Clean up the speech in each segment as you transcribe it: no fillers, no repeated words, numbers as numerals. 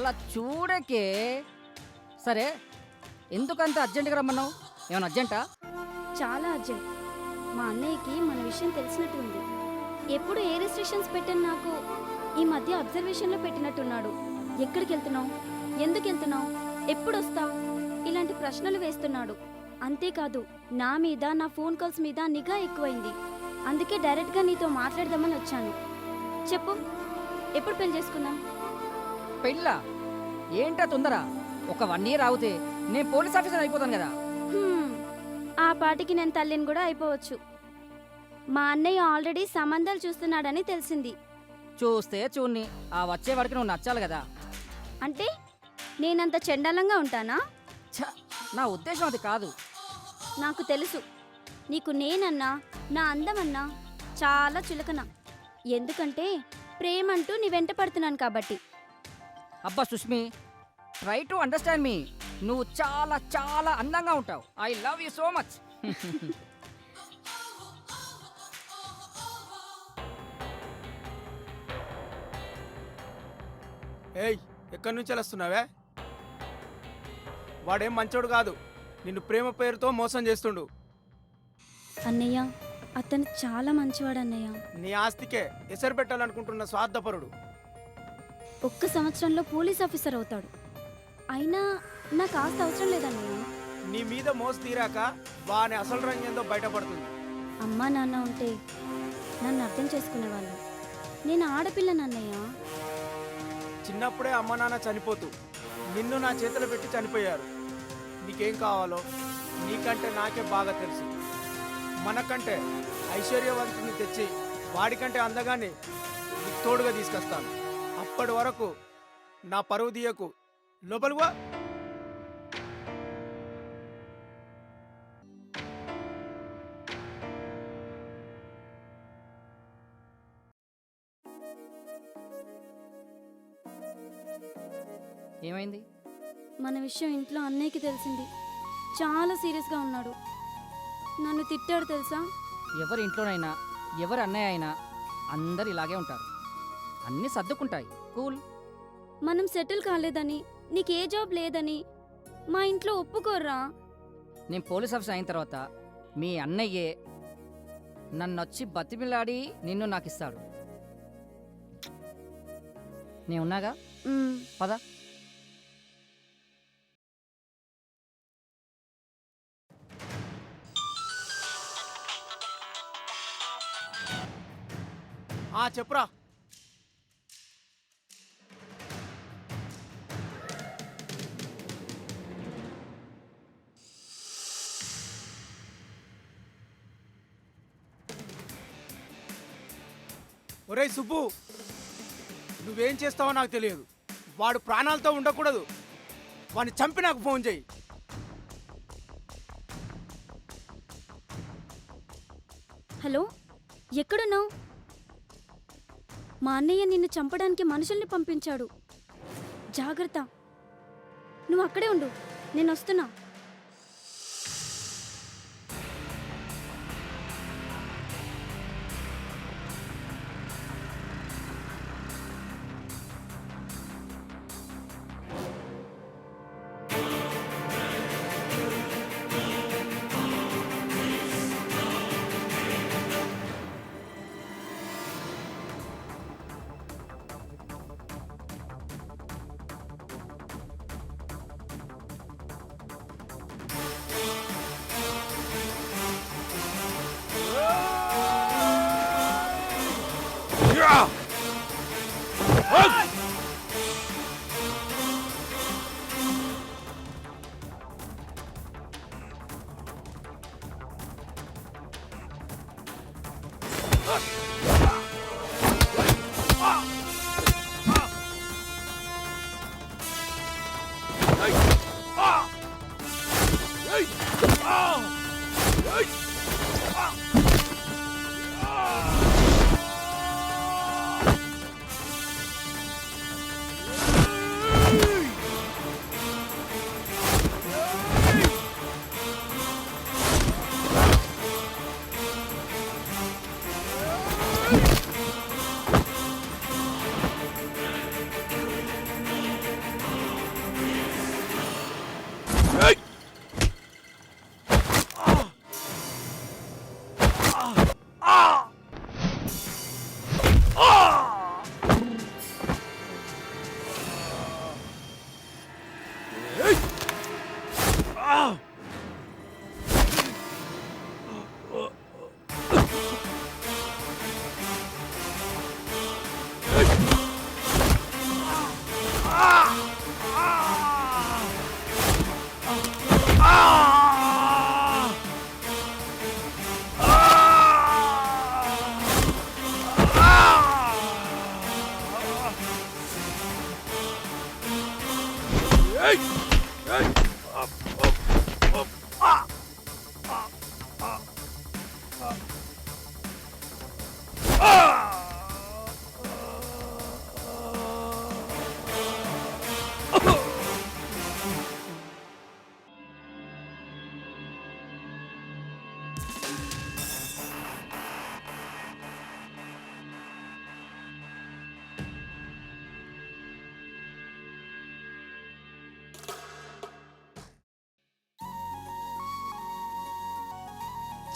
అలా చూడకే. సరే, ఎందుకంత అర్జెంటుగా రమ్మన్నావు? ఏమైనా అర్జెంటా? చాలా అర్జెంట్. మా అన్నయ్యకి మన విషయం తెలిసినట్టు ఉంది. ఎప్పుడు ఏ రెస్ట్రిక్షన్స్ పెట్టని నాకు ఈ మధ్య అబ్జర్వేషన్లో పెట్టినట్టున్నాడు. ఎక్కడికి వెళ్తున్నావు, ఎందుకు వెళ్తున్నావు, ఎప్పుడు వస్తావు, ఇలాంటి ప్రశ్నలు వేస్తున్నాడు. అంతేకాదు నా మీద, నా ఫోన్ కాల్స్ మీద నిఘా ఎక్కువైంది. అందుకే డైరెక్ట్గా నీతో మాట్లాడదామని వచ్చాను. చెప్పు, ఎప్పుడు పెళ్లి చేసుకుందాం? పెళ్ళా? ఏంటా తొందర? ఒక 1 year ఆగితే నేను పోలీస్ ఆఫీసర్ అయిపోతాను కదా. ఆ పాటికి నేను తల్లిని కూడా అయిపోవచ్చు. మా అన్నయ్య ఆల్రెడీ సంబంధాలు చూస్తున్నాడని తెలిసింది. చూస్తే చూన్ని, ఆ వచ్చే వరకు నువ్వు నచ్చాలి కదా. అంటే నేనంత చెండాలంగా ఉంటానా? ఛ, నా ఉద్దేశం అది కాదు. నాకు తెలుసు, నీకు నేనన్నా, నా అందమన్నా చాలా చులకన. ఎందుకంటే ప్రేమంటూ నీ వెంట పడుతున్నాను కాబట్టి. అబ్బా సుష్మి, ట్రై టు అండర్స్టాండ్ మీ. నువ్వు చాలా చాలా అందంగా ఉంటావు. I love you so much. ఏయ్, ఎక్కడి నుంచి వస్తున్నావే? వాడేం మంచోడు కాదు, నిన్ను ప్రేమ పేరుతో మోసం చేస్తుండు. అన్నయ్య, అతను చాలా మంచివాడు అన్నయ్య. నీ ఆస్తికే ఎసరు పెట్టాలనుకుంటున్న స్వార్థపరుడు. 1 సంవత్సరంలో పోలీస్ ఆఫీసర్ అవుతాడు. అయినా నాకు ఆస్తి అవసరం లేదన్నయ్య. నీ మీద మోసు తీరాక వాని అసలు రంగేందో బయటపడుతుంది. అమ్మా నాన్న ఉంటే నన్ను అర్థం చేసుకునేవాళ్ళు. నేను ఆడపిల్లనన్నయ్య. చిన్నప్పుడే అమ్మ నాన్న చనిపోతూ నిన్ను నా చేతులు పెట్టి చనిపోయారు. నీకేం కావాలో నీకంటే నాకే బాగా తెలుసు. మనకంటే ఐశ్వర్యవంతుని తెచ్చి వాడికంటే అందగానే నీకు తోడుగా తీసుకొస్తాను. అప్పటి వరకు నా పరువు తీయకు. లోపలివా. ఏమైంది? మన విషయం ఇంట్లో అన్నయ్యకి తెలిసింది. చాలా సీరియస్గా ఉన్నాడు. నన్ను తిట్టాడు తెలుసా? ఎవరి ఇంట్లోనైనా, ఎవరి అన్నయ్య అయినా అందరు ఇలాగే ఉంటారు. అన్నీ సర్దుకుంటాయి. కూల్. మనం సెటిల్ కాలేదని, నీకే జాబ్ లేదని మా ఇంట్లో ఒప్పుకోర్రా. నేను పోలీస్ ఆఫీసర్ అయిన తర్వాత మీ అన్నయ్యే నన్నొచ్చి బతిమిలాడి నిన్ను నాకు ఇస్తాడు. నేనున్నాగా, పద. చెప్పురా. ఒరేయ్ సుబ్బు, నువ్వేం చేస్తావో నాకు తెలియదు. వాడు ప్రాణాలతో ఉండకూడదు. వాడిని చంపి నాకు ఫోన్ చేయి. హలో, ఎక్కడున్నావు? మా అన్నయ్య నిన్ను చంపడానికి మనుషుల్ని పంపించాడు. జాగ్రత్త, నువ్వు అక్కడే ఉండు, నేను వస్తున్నా.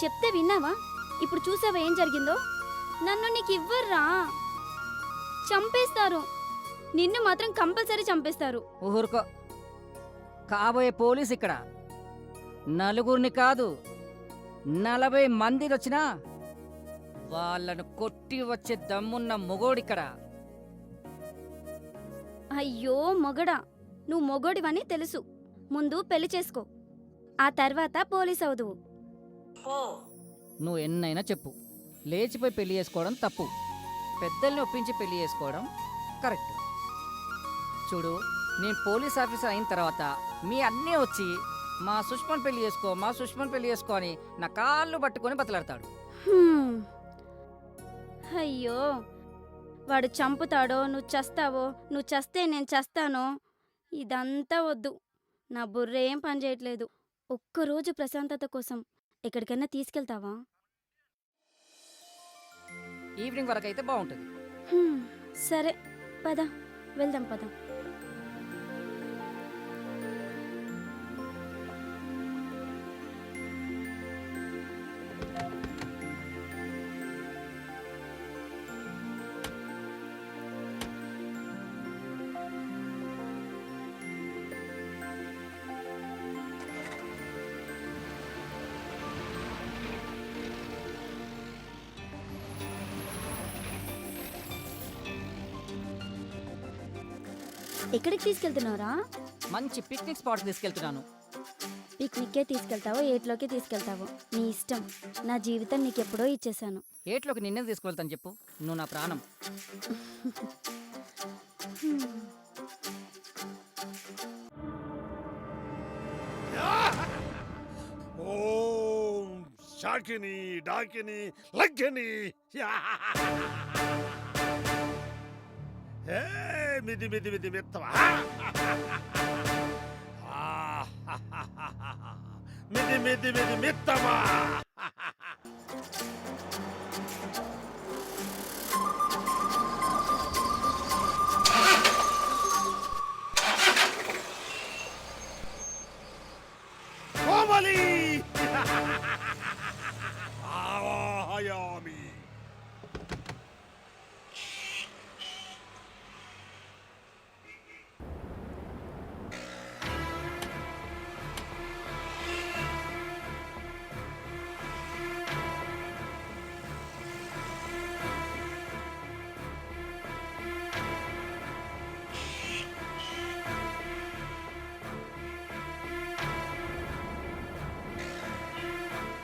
చెప్తే విన్నావా? ఇప్పుడు చూసావా ఏం జరిగిందో? నన్ను నీకు ఇవ్వర్రా, చంపేస్తారు. నిన్ను మాత్రం కంపల్సరీ చంపేస్తారు. ఊరుకో, కాబోయే పోలీస్ ఇక్కడ నలుగురిని కాదు 40 మందిని వచ్చినా వాళ్ళను కొట్టి వచ్చే దమ్మున్న మొగోడిక్కడ. అయ్యో మొగడా, నువ్వు మొగోడివని తెలుసు. ముందు పెళ్లి చేసుకో, ఆ తర్వాత పోలీస్ అవుదువు. నువ్వు ఎన్నైనా చెప్పు, లేచిపోయి పెళ్లి చేసుకోవడం తప్పు, పెద్దల్ని ఒప్పించి పెళ్లి చేసుకోవడం కరెక్ట్. చూడు, నేను పోలీస్ ఆఫీసర్ అయిన తర్వాత మీ అన్నీ వచ్చి మా సుష్మన్ పెళ్లి చేసుకో, మా సుష్మన్ పెళ్లి చేసుకో అని నా కాళ్ళు పట్టుకొని బతలాడతాడు. హ్మ్. అయ్యో, వాడు చంపుతాడో, నువ్వు చస్తావో, నువ్వు చస్తే నేను చస్తానో, ఇదంతా వద్దు. నా బుర్ర ఏం పని చేయట్లేదు. ఒక్కరోజు ప్రశాంతత కోసం ఎక్కడికైనా తీసుకెళ్తావా? ఈవినింగ్ వరకు అయితే బాగుంటుంది. హ్మ్, సరే పద, వెళ్దాం పద. ఎక్కడికి తీసుకెళ్తున్నావురా? మంచి పిక్నిక్ స్పాట్ తీసుకెళ్తున్నాను. పిక్నిక్కే తీసుకెళ్తావో ఏట్లోకి తీసుకెళ్తావో నీ ఇష్టం. నా జీవితం నీకెప్పుడో ఇచ్చేశాను. ఏట్లోకి నిన్నే తీసుకెళ్తాను చెప్పు, నువ్వు నా ప్రాణం. ఓం శాకిని డాకిని లగ్గిని ఏ మిది మిది మిది మిత్తవా మిది మిది మిది మిత్తవా కోమలి ఆవాహయామి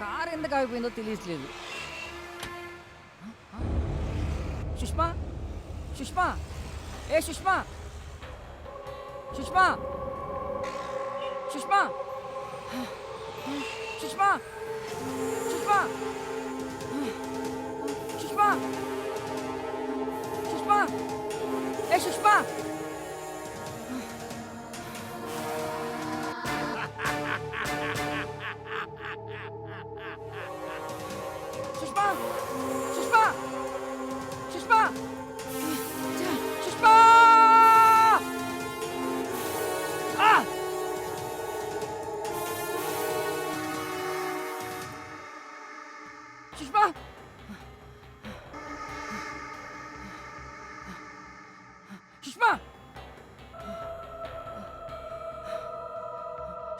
కారు ఎందుకు ఆగిపోయిందో తెలియట్లేదు. సుష్మా, సుష్మా, ఏ సుష్మా, సుష్మా, సుష్మా, సుష్మా, సుష్మా, సుష్మా, సుష్మా, ఏ సుష్మా. సుష్మా, సుష్మా, సుష్మా, సుష్మా. సుష్మా, సుష్మా,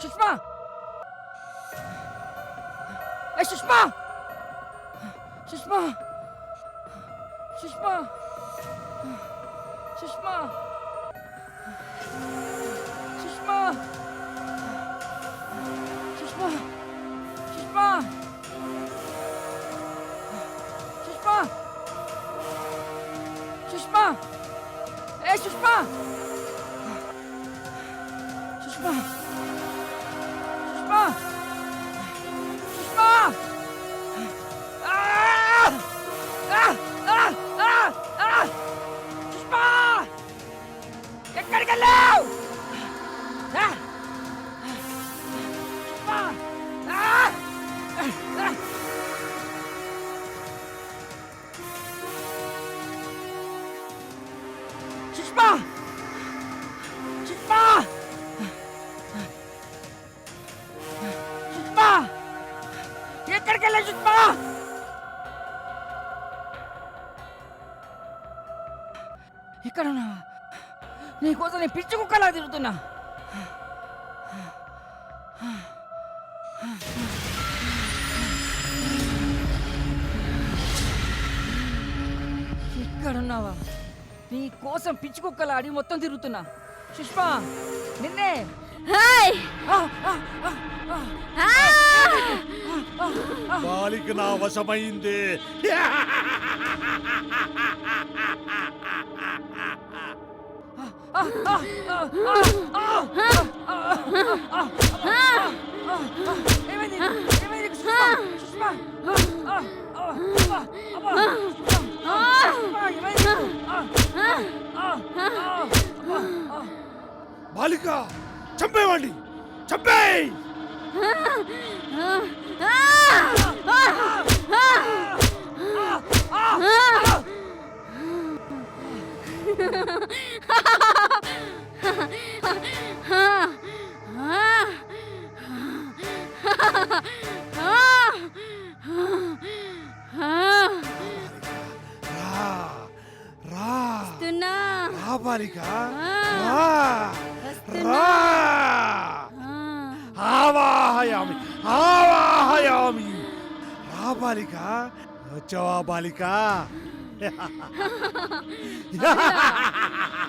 సుష్మా, ఏ సుష్మా, సుష్మా, సుష్మా, సుష్మా సుష్మా సుష్మా సుష్మా సుష్మా సుష్మా ఏ సుష్మా సుష్మా సుష్మా సుష్మా సుష్మా ఎక్కడికి వెళ్ళావు సుష్మా సుష్మా సుష్మా సుష్మా ఎక్కడికి వెళ్ళావు సుష్మా ఇక్కడ ఉన్నావా నీకోసం నేను పిచ్చి కుక్కలా తిరుగుతున్నా ఇక్కడ ఉన్నావా నీ కోసం పిచ్చి కుక్కలా అడిగి మొత్తం తిరుగుతున్నా సుష్మా నిన్నే హాయ్ ఆ, ఆ, ఆ, ఆ. బాలిక నా వశమైంది. ఏమైంది ఏమైంది సుష్మా సుష్మా బాలిక చంపేవాడి చంపేయ్. రా రా వస్తున్నా. రా బాలిక ఆ. రా వస్తున్నా. రా ఆవాహయామి ఆవాహయామి. రా బాలిక వచ్చావా బాలిక?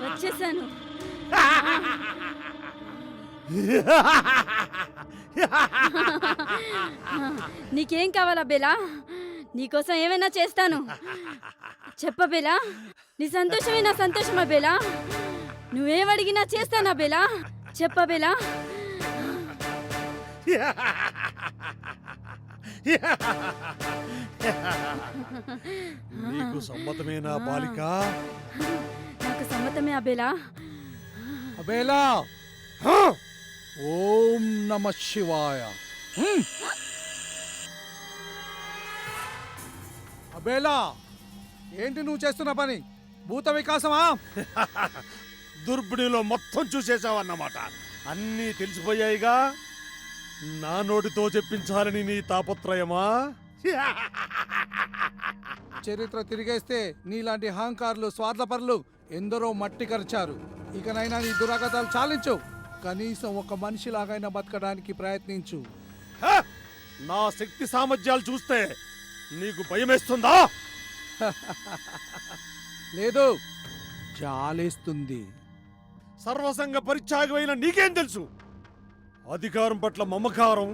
వచ్చేసాను. నీకేం కావాలా బేలా? నీకోసం ఏమైనా చేస్తాను. చెప్ప బేలా, నీ సంతోషమే నా సంతోషమా బేలా? నువ్వేమడిగినా చేస్తానా బేలా? చెప్ప బేలా. నీకు సమ్మతమేనా బాలిక? నాకు సమ్మతమే అబేలా. అబేలా హ? ఓం నమ శివాయ. అబేలా ఏంటి నువ్వు చేస్తున్న పని? భూత వికాసమా? దుర్బిడిలో మొత్తం చూసేశావన్నమాట. అన్నీ తెలిసిపోయాయిగా. నా నోటితో చెప్పించాలని నీ తాపత్రయమా? చరిత్ర తిరిగేస్తే నీలాంటి అహంకారులు స్వార్థపరులు ఎందరో మట్టి కరిచారు. ఇకనైనా నీ దురాగతాలు చాలించు. కనీసం ఒక మనిషిలాగైనా బతకడానికి ప్రయత్నించు. హ? నా శక్తి సామర్థ్యాలు చూస్తే నీకు భయమేస్తుందా? లేదు, చాలేస్తుంది. సర్వసంగ పరిత్యాగమైన నీకేం తెలుసు? అధికారం పట్ల మమకారం,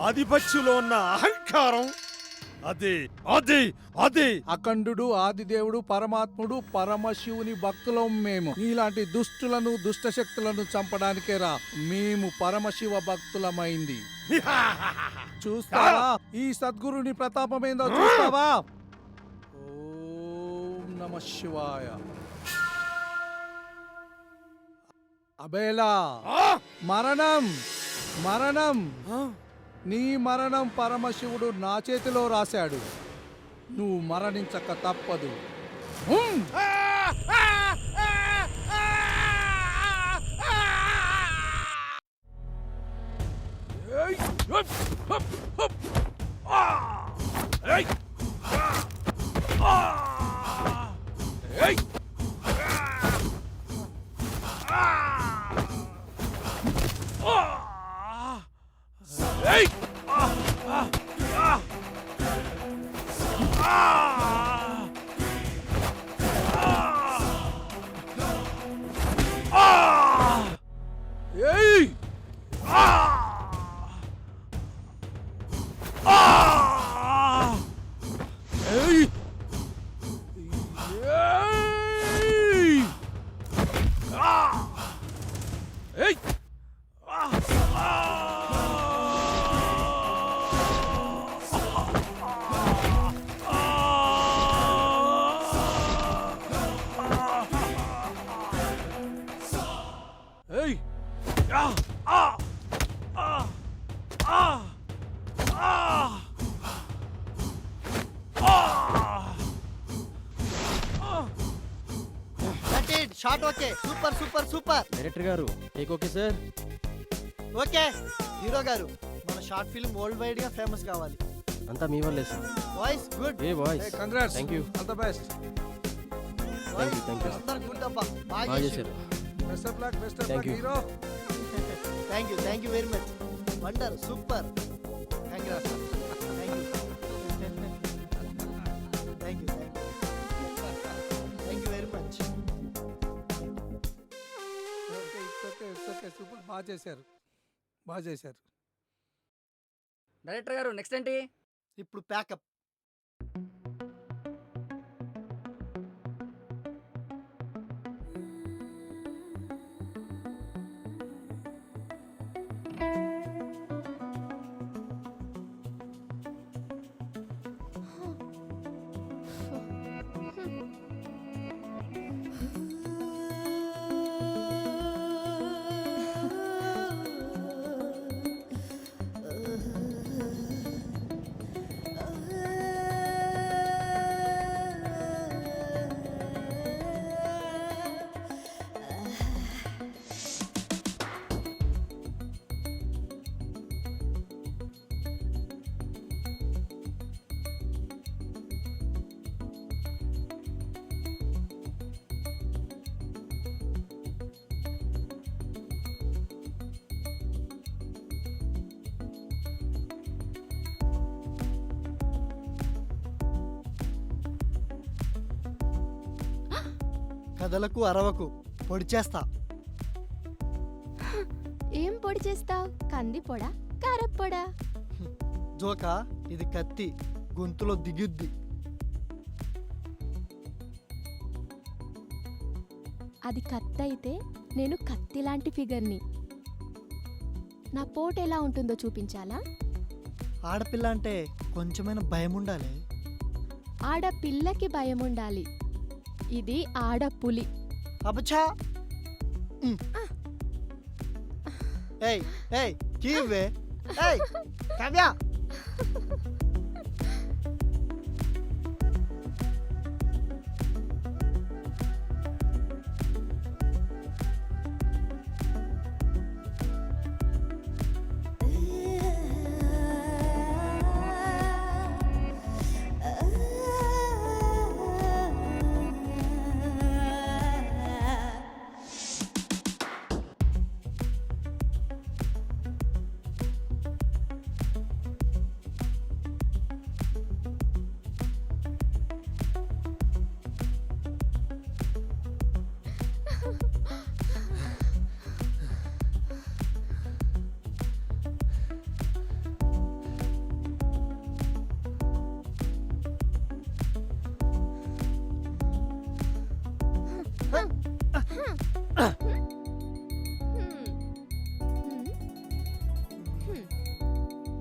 ఆధిపత్యంలో ఉన్న అహంకారం, అదే అదే అదే అఖండుడు ఆదిదేవుడు పరమాత్ముడు పరమశివుని భక్తులం మేము. నీలాంటి దుష్టులను దుష్టశక్తులను చంపడానికే రా మేము పరమశివ భక్తులమైంది. చూస్తావా ఈ సద్గురుని ప్రతాపమేందో చూస్తావా? ఓం నమ శివాయ. అబేలా ఆ? మరణం మరణం ఆ? నీ మరణం పరమశివుడు నా చేతిలో రాశాడు. నువ్వు మరణించక తప్పదు. హుం! ఏయ్! హప్! హప్! హప్! ఆ! ఏయ్! ఆ! ఏయ్! ఆ! ఆ! ఏయ్! ఆ! ఆ! ఆ! ఆ! ఆ! Shot okay, super super super. Director గారు take okay sir. Okay hero గారు, మన షార్ట్ ఫిల్మ్ వరల్డ్ వైడ్ గా ఫేమస్ కావాలి. అంతా మీ వల్లే sir. Voice good, a voice. Congrats, thank you. All the best. Thank you. అందరు గుడ్ అబ్బా, బాగా బాగా చేశారు. Best of luck, best of Thank luck you. Hero. Thank you very much. Wonder, super. Congrats. Thank you very much. Okay super, బాగా చేశారు, బాగా చేశారు. Director గారు నెక్స్ట్ ఏంటి? ఇప్పుడు ప్యాకప్. కథలకు అరవకు, పొడి చేస్తా. ఏం పొడి చేస్తావు? కంది పొడా, కారప్పొడా? జోకా, ఇది కత్తి, గొంతులో దిగుద్ది. అది కత్తి అయితే నేను కత్తి లాంటి ఫిగర్ని. నా పోటు ఎలా ఉంటుందో చూపించాలా? ఆడపిల్ల అంటే కొంచెమైనా భయం ఉండాలి. ఆడపిల్లకి భయం ఉండాలి. ఇది ఆడపులి. అబచా. ఏయ్ ఏయ్ కీవే, ఏయ్ కావ్య.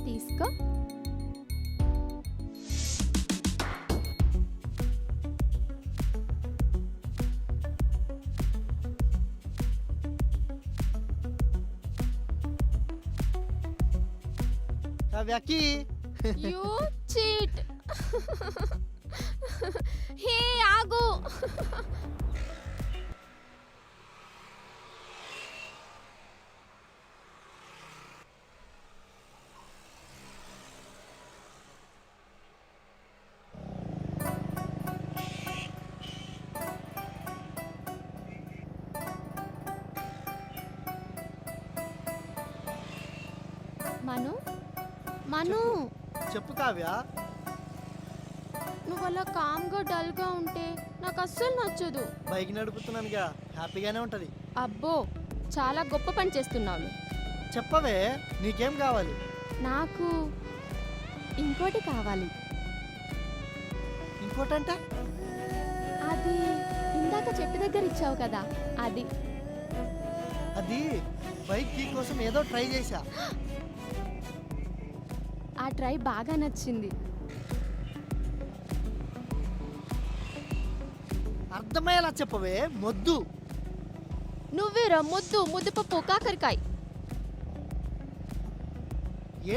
తీసుకో. కావ్యకి యూ చీట్. హే ఆగు. మను, చెప్పు కావ్య. నువ్వు అలా కామ్గా డల్గా ఉంటే నాకు అస్సలు నచ్చదు. బైక్ నడుపుతున్నానుగా, హ్యాపీగానే ఉంటది. అబ్బో, చాలా గొప్ప పని చేస్తున్నావు. చెప్పవే, నీకేం కావాలి? నాకు ఇంకోటి కావాలి. ఇంకోటంటే? అది ఇందాక చెట్టు దగ్గర ఇచ్చావు కదా, అది. అది బైక్ కీ కోసం ఏదో ట్రై చేశా. ఆ ట్రై బాగా నచ్చింది. అర్థమయ్యేలా చెప్పవే, మొద్దు. నువ్వేరా ముద్దు, ముద్దుపప్పు, కాకరకాయ.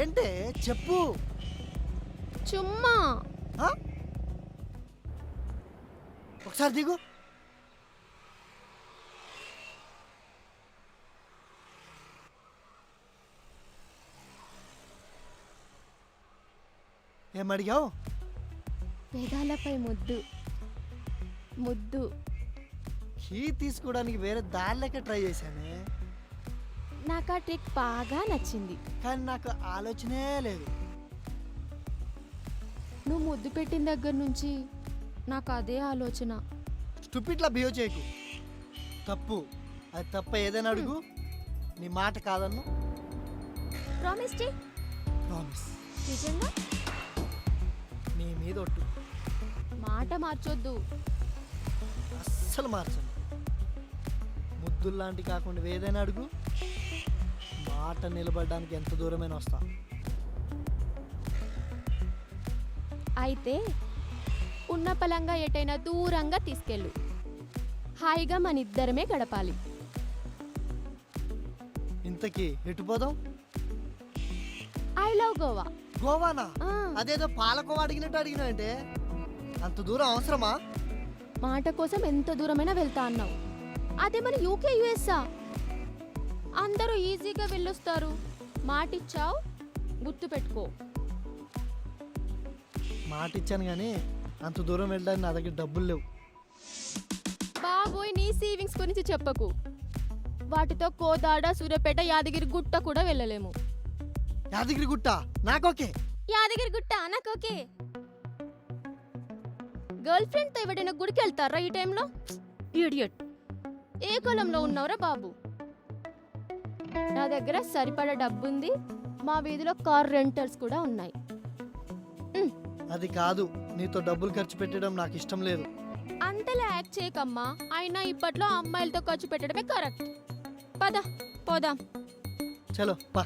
ఏంటే చెప్పు. చుమ్మా. ఆ? ఒకసారి దిగు. ఏమడిగావు? పెదాలపై ముద్దు ముద్దు. కీ తీసుకోవడానికి వేరే దారి లెక్క ట్రై చేశానే, నాకు ఆ ట్రిక్ బాగా నచ్చింది. కానీ నాకు ఆలోచనే లేదు. నువ్వు ముద్దు పెట్టిన దగ్గర నుంచి నాకు అదే ఆలోచన. స్టూపిడ్లా బిహేవ్ చేయకు. తప్పు, అది తప్ప ఏదైనా అడుగు, నీ మాట కాదన్ను. ప్రామిస్ చే. ప్రామిస్. నిజంగా నీ మీద ఒట్టు. మాట మార్చొద్దు. అస్సలు మార్చను. ముద్దుల్లాంటి కాకుండా ఏదైనా అడుగు, మాట నిలబడడానికి ఎంత దూరమైనా వస్తా. అయితే ఉన్న పలంగా ఎటైనా దూరంగా తీసుకెళ్ళు. హాయిగా మన ఇద్దరమే గడపాలి. ఇంతకీ ఎటు పోదాం? I love Goa. గోవానా? ఆ, అదేదో పాలకోవా అడిగినట్టు అడిగినావంటే, అంత దూరం అవసరమా? మాట కోసం ఎంత దూరమైనా వెళ్తా అన్నావు. అదే మన యూకే యుఎస్ఆ, అందరూ ఈజీగా వెళ్ళొస్తారు. మాటిచ్చావు, గుర్తు పెట్టుకో. మాట ఇచ్చాను కానీ అంత దూరం వెళ్ళడానికి నా దగ్గర డబ్బులు లేవు. బాబోయ్, నీ సేవింగ్స్ గురించి చెప్పకు. వాటితో కోదాడ, సూర్యాపేట, యాదగిరి గుట్ట కూడా వెళ్ళలేము. యాదగిరి గుట్ట నాకోకే. యాదగిరి గుట్ట నాకు ఓకే. గర్ల్ ఫ్రెండ్ తో ఎవడైనా గుడికి వెళ్తారా ఈ టైంలో? ఇడియట్. ఏ కులంలో ఉన్నావురా బాబు? నా దగ్గర సరిపడా డబ్బుంది. మా వీధిలో కార్ రెంటల్స్ కూడా ఉన్నాయి. అది కాదు, నీతో డబ్బులు ఖర్చు పెట్టడం నాకు ఇష్టం లేదు. అంతలా యాక్ట్ చేయకమ్మా. అయినా ఇప్పట్లో అమ్మాయిలతో ఖర్చు పెట్టడమే కరెక్ట్. పద పోదాం. చలో పా.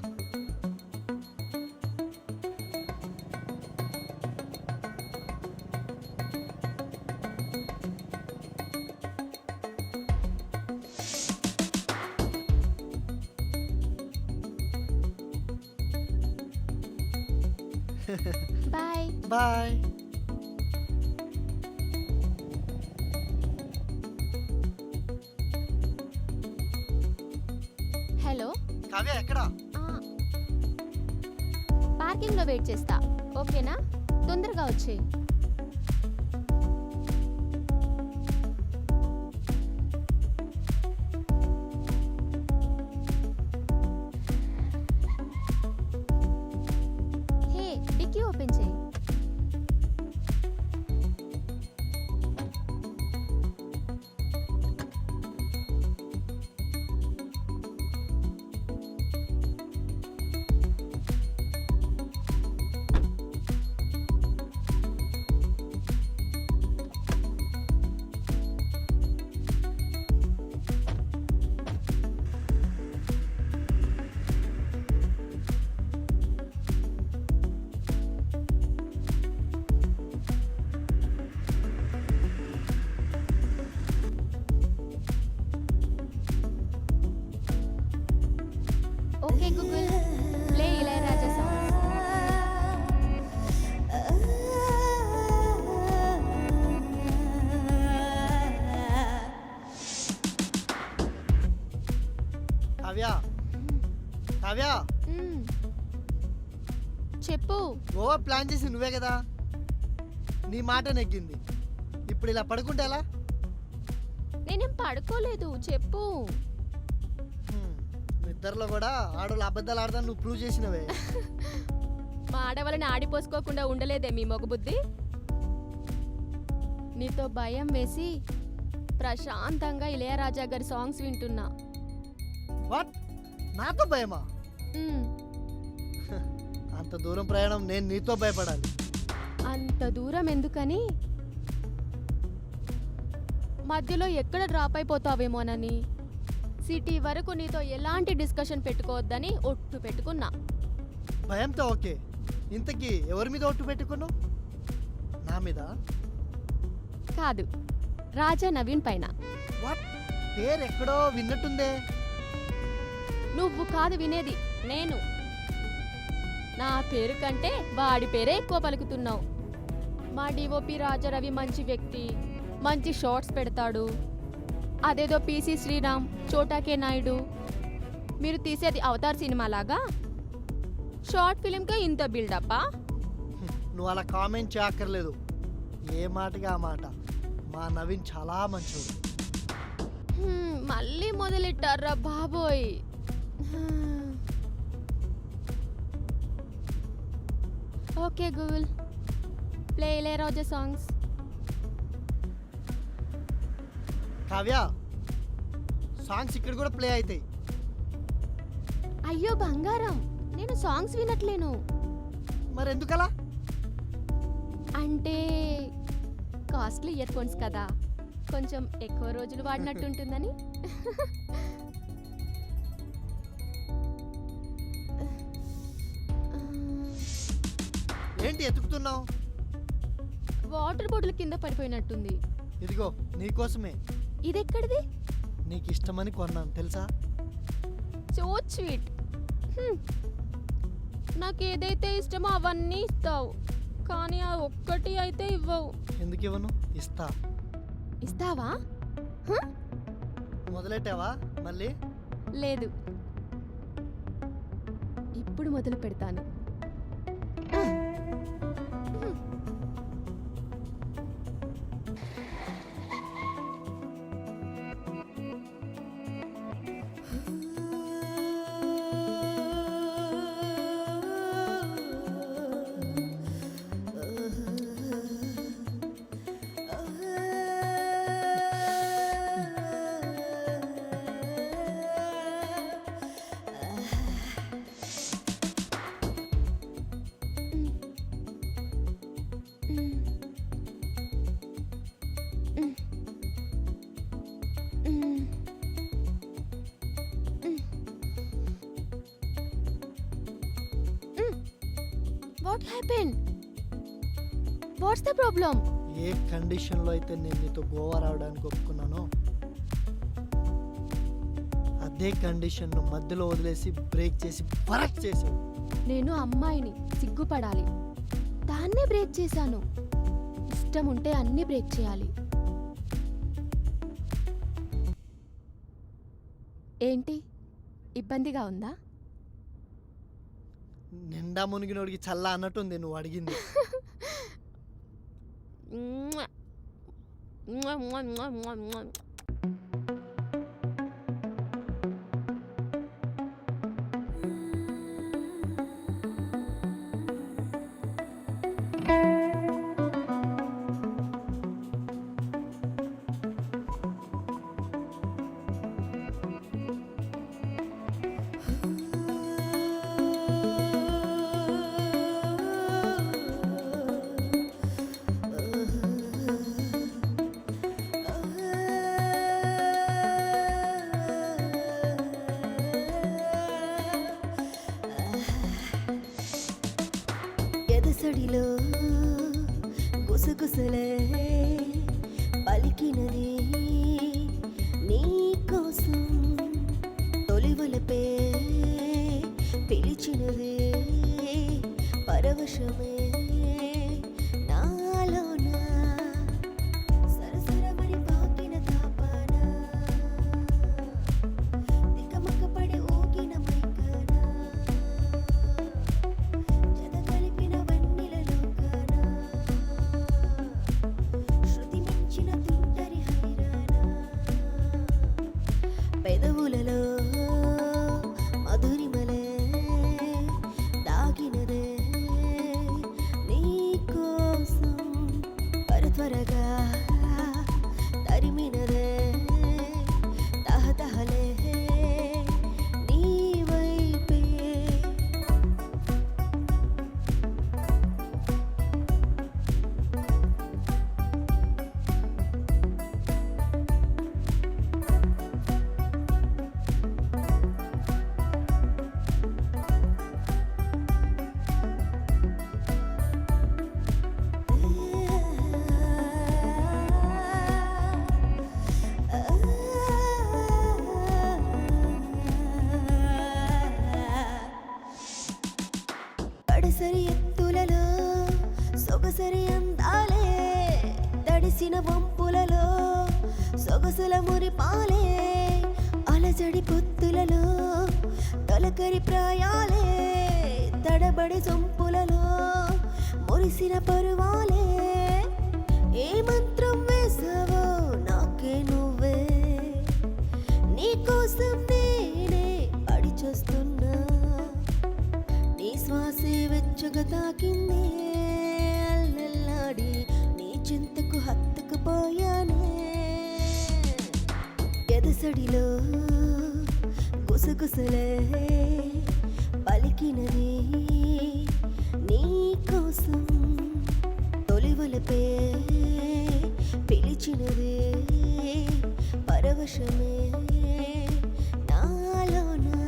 బాయ్. బాయ్. హలో. కావ్య ఎక్కడా? పార్కింగ్ లో వెయిట్ చేస్తా, ఓకేనా? తొందరగా వచ్చే. హే, డిక్కీ ఓపెన్ చేయి. Okay Google, play Ilaiyaraaja songs. Kavya, Kavya, చెప్పు. గోవా ప్లాన్ చేసి నువ్వే కదా. నీ మాట నెగ్గింది. ఇప్పుడు ఇలా పడుకుంటే ఎలా? నేనేం పడుకోలేదు, చెప్పు. నిద్రలో కూడా ఆడవాళ్ళు అబద్ధాలు ఆడదాన్ని నువ్వు ప్రూవ్ చేసినవే. మా ఆడవాళ్ళని ఆడిపోసుకోకుండా ఉండలేదే మీ మొగబుద్ధి. నీతో భయం వేసి ప్రశాంతంగా ఇళయరాజా గారి సాంగ్స్ వింటున్నా. వాట్? నాతో భయమా? మ్మ్. అంత దూరం ప్రయాణం నేను నీతో భయపడాలి? అంత దూరం ఎందుకని, మధ్యలో ఎక్కడ డ్రాప్ అయిపోతావేమోనని సిటీ వరకు నీతో ఎలాంటి డిస్కషన్ పెట్టుకోవద్దని ఒట్టు పెట్టుకున్నా. భయంతో ఓకే. ఇంతకీ ఎవరి మీద ఒట్టు పెట్టుకున్నావు? నా మీద కాదు, రాజా నవీన్ పైన. వాట్? పేరు ఎక్కడో విన్నట్టుందే. నువ్వు కాదు వినేది, నేను. నా పేరు కంటే వాడి పేరే ఎక్కువ పలుకుతున్నావు. మా డిఓపి రాజారవి మంచి వ్యక్తి, మంచి షార్ట్స్ పెడతాడు. అదేదో పీసీ శ్రీరామ్, చోటాకే నాయుడు, మీరు తీసేది అవతార్ సినిమా లాగా షార్ట్ ఫిలింకే ఇంత బిల్డప్పా? నువ్వు అలా కామెంట్ చేయక్కర్లేదు. ఏ మాటగా ఆ మాట. మా నవీన్ చాలా మంచోడు. మళ్ళీ మొదలెట్టారా బాబోయ్. Okay Google, play Ilaiyaraaja songs. Kavya, songs ఇక్కడ కూడా ప్లే అవుతాయి. అయ్యో బంగారం, నేను సాంగ్స్ వినట్లేను. మరి ఎందుకలా? అంటే కాస్ట్లీ ఇయర్ ఫోన్స్ కదా, కొంచెం ఎక్కువ రోజులు వాడినట్టుంటుందని. ఏంటి ఎతుకుతున్నావు? వాటర్ బాటిల్ కింద పడిపోయినట్టుంది. ఇదిగో నీకోసమే. ఇదెక్కడిది? నీకు ఇష్టమని కొన్నాను తెలుసా? So sweet. నాకు ఏదైతే ఇష్టమో అవన్నీ ఇస్తావు, కానీ ఆ ఒక్కటి అయితే ఇవ్వవు. ఎందుకు ఇవ్వను? ఇస్తా. ఇస్తావా? మొదలెట్టావా మళ్ళీ? లేదు, ఇప్పుడు మొదలు పెడతాను. What happened? What's the problem? ఏ కండిషన్లో అయితే నేను నీతో గోవా రావడానికి ఒప్పుకున్నానో అదే కండిషన్ను మధ్యలో వదిలేసి బ్రేక్ చేసి బరక్ చేసావు. నేను అమ్మాయిని, సిగ్గుపడాలి. దాన్నే బ్రేక్ చేశాను. ఇష్టం ఉంటే అన్ని బ్రేక్ చేయాలి. ఏంటి, ఇబ్బందిగా ఉందా? నిండా మునిగినోడికి చల్ల అన్నట్టుంది నువ్వు అడిగింది. ఎదసడిలో గుసగుసలే పలికినది నీ కోసం, తొలివలపే పిలిచినది పరవశమే నాలోన, సరసరమని పాకిన తాపన, తికమకపడి ఊగిన మైకన, జత కలిపిన వన్నెల లోకన, శృతి మించిన తుంటరి హైరాణ, పెదవులలో మధురిమలే దాగినదే నీ కోసం, త్వరగా తరిమినదే తహతహలే నీ వైపే. కడసరి ఎత్తులలో సొగసరి అందాలే, తడిసిన వంపులలో సొగసుల మురిపాలే, అలజడి పొత్తులలో తొలకరి ప్రాయాలే, తడబడి సొంపులలో కురిసిన పరువాలే ఏ మంత్రం వేసావో నాకే నువ్వే నీకోసం నేనే అడిచొస్తున్నా నీ శ్వాసే వెచ్చగా తాకిందే అల్లల్లాడి నీ చింతకు హత్తుకుపోయానే ఎదసడిలో గుసగుసలే పలికినది నీ కోసం తొలివలపే పిలిచినది పరవశమే నాలోనా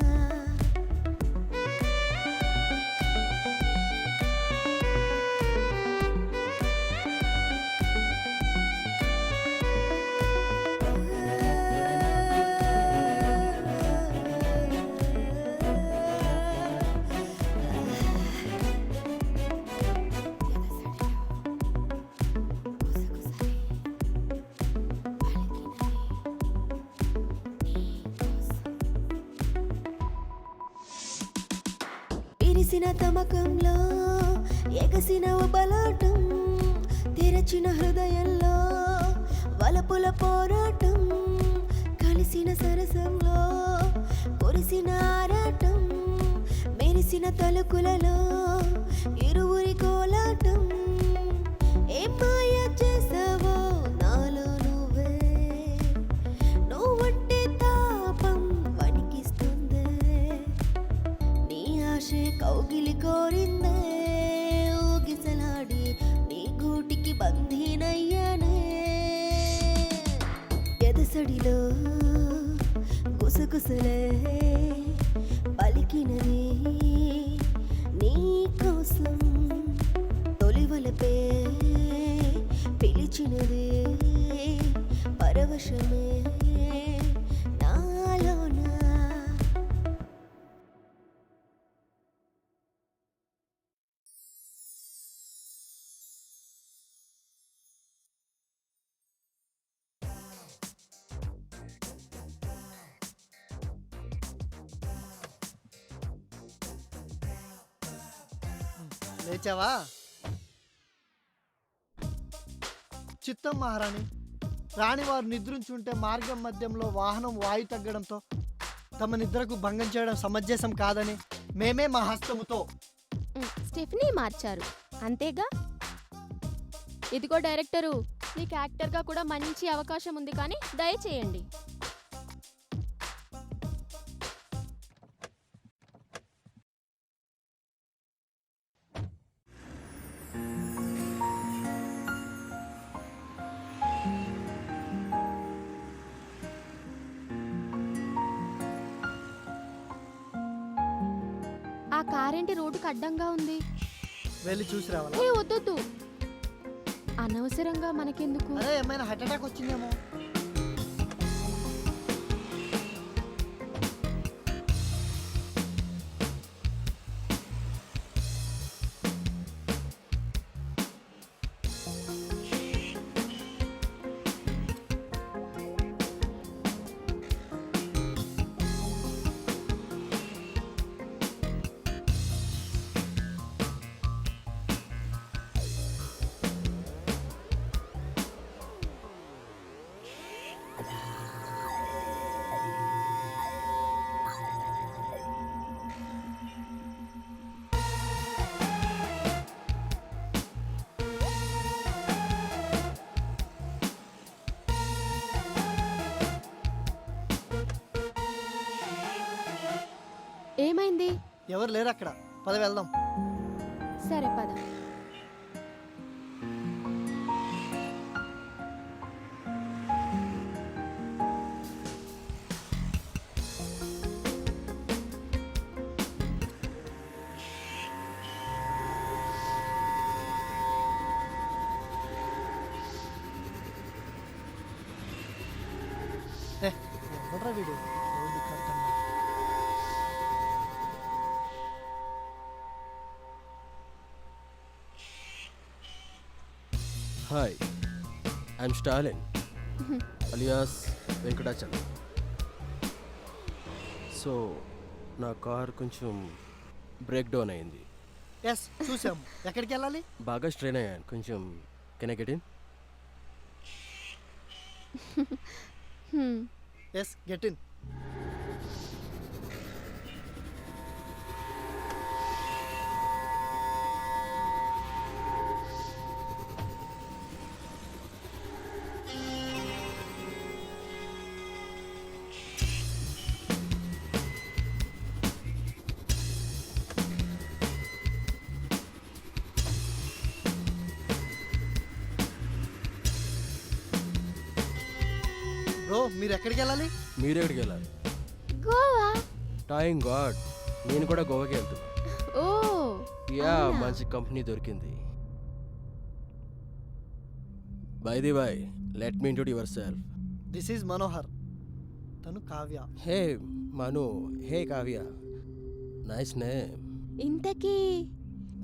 విరిసిన తమకంలో ఎగసిన బలాటం తెరచిన హృదయంలో వలపుల పోరాటం కలిసిన సరసంలో కురిసిన ఆరాటం మెరిసిన తలుకులలో ఇరువురి కోలాటం ఏం మాయ చేసావో నాలో నువ్వే నువ్వంటే తాపం వణికిస్తుందే నీ ఆశే కౌగిలి కోరిందే ఊగిసలాడి నీ గూటికి బందీనయ్యానే ఎదసడిలో గుసగుసలే పలికినది నీ కోసం తొలివలపే పిలిచినది పరవశమే నాలోనా లేచావా చిత్తం మహారాణి రాణివారు నిద్రించుంటే మార్గం మధ్యంలో వాహనం వాయు తగ్గడంతో తమ నిద్రకు భంగం చేయడం సమంజసం కాదని మేమే మా హస్తముతో స్టెఫ్నీ మార్చారు అంతేగా. ఇదిగో డైరెక్టరు, నీకు యాక్టర్గా కూడా మంచి అవకాశం ఉంది, కానీ దయచేయండి. ఆ కారేంటి రోడ్డుకు అడ్డంగా ఉంది? వెళ్ళి చూసి రావాలా? ఏ వద్దొద్దు, అనవసరంగా మనకెందుకు. అదే ఏమైనా హార్ట్ అటాక్ వచ్చిందేమో. ఏమైంది? ఎవరు లేరు అక్కడ, పద వెళ్దాం. సరే పద. ఎవడ్రా వీడు? రోడ్డు కట్టంగా. Hi, I'm Stalin alias Venkatachalam. So నా కార్ కొంచెం బ్రేక్ డౌన్ అయింది. ఎస్ చూసాము. ఎక్కడికి వెళ్ళాలి? బాగా స్ట్రెయిన్ అయ్యాను కొంచెం. Can I get in? Yes get in. Bro మీరు ఎక్కడికి వెళ్ళాలి? మీరు ఎక్కడికి వెళ్ళాలి? గోవా. థాంక్ గాడ్, నేను కూడా గోవాకి వెళ్తున్నా. ఓ యా, అవునా? మంచి కంపెనీ దొరికింది. By the by, let me introduce your self. This is Manohar. తను కావ్య. హే మను, హే కావ్య, నైస్ నేమ్. ఇంతకీ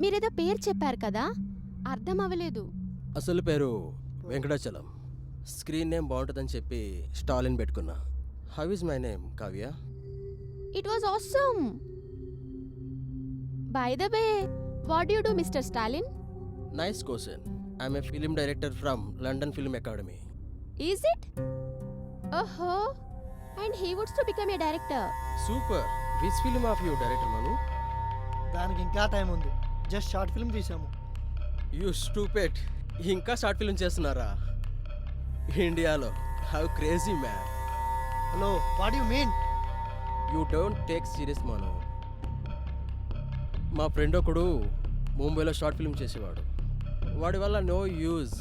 మీరేదో పేరు చెప్పారు కదా, అర్థం అవ్వలేదు. అసలు పేరు వెంకటాచలం. స్క్రీన్ నేమ్ బాగుంటుందని చెప్పి స్టాలిన్ పెట్టుకున్నా. How is my name Kavya? It was awesome. By the way, what do you do mister Stalin? Nice question. I'm a film director from London film academy. Is it? ఓహో, and he woods to become a director. Super. Which film of you director Manu? దానికి ఇంకా time ఉంది. Just short film తీసాము. You stupid, ఇంకా short film చేస్తున్నారా ఇండియాలో? How crazy man. Hello, what you mean? You don't take serious మను. మా friend ఒకడు ముంబైలో షార్ట్ ఫిల్మ్ చేసేవాడు. వాడి వల్ల నో యూజ్.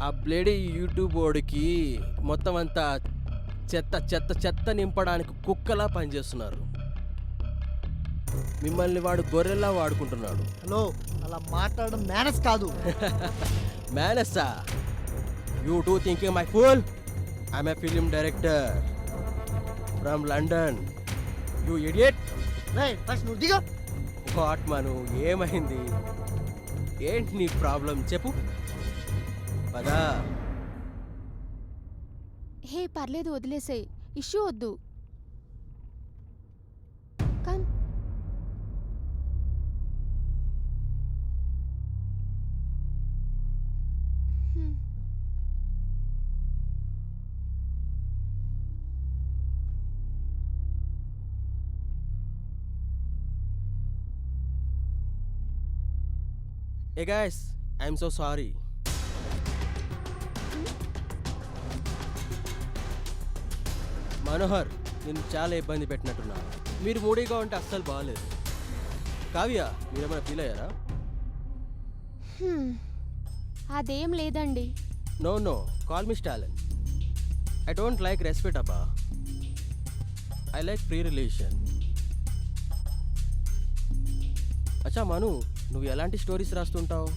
ఆ బ్లేడీ యూట్యూబ్ వాడికి మొత్తం అంతా చెత్త చెత్త చెత్త నింపడానికి కుక్కలా పనిచేస్తున్నారు. మిమ్మల్ని వాడు గొర్రెల్లా వాడుకుంటున్నాడు. హలో, అలా మాట్లాడడం మేనస్ కాదు. మేనస్సా? You too thinking my fool? I'm a film director from London. You idiot. రేయ్ ఫస్ట్ నువ్వు దిగా. వాట్ మను, ఏమైంది? ఏంటి నీ ప్రాబ్లం చెప్పు. పదా. హే పర్లేదు, వదిలేసే, ఇష్యూ వద్దు. Come. A guys, I'm so sorry. Manohar, నేను చాలా ఇబ్బంది పెట్టినట్టున్నా. మీరు మూడీగా ఉంటే అస్సలు బాగాలేదు. కావ్య, మీరేమైనా ఫీల్ అయ్యారా? అదేం లేదండి. No no, call me Stalin. I don't like respect అబ్బా. I like free relation. అచ్చా మను, నువ్వు ఎలాంటి స్టోరీస్ రాస్తుంటావు?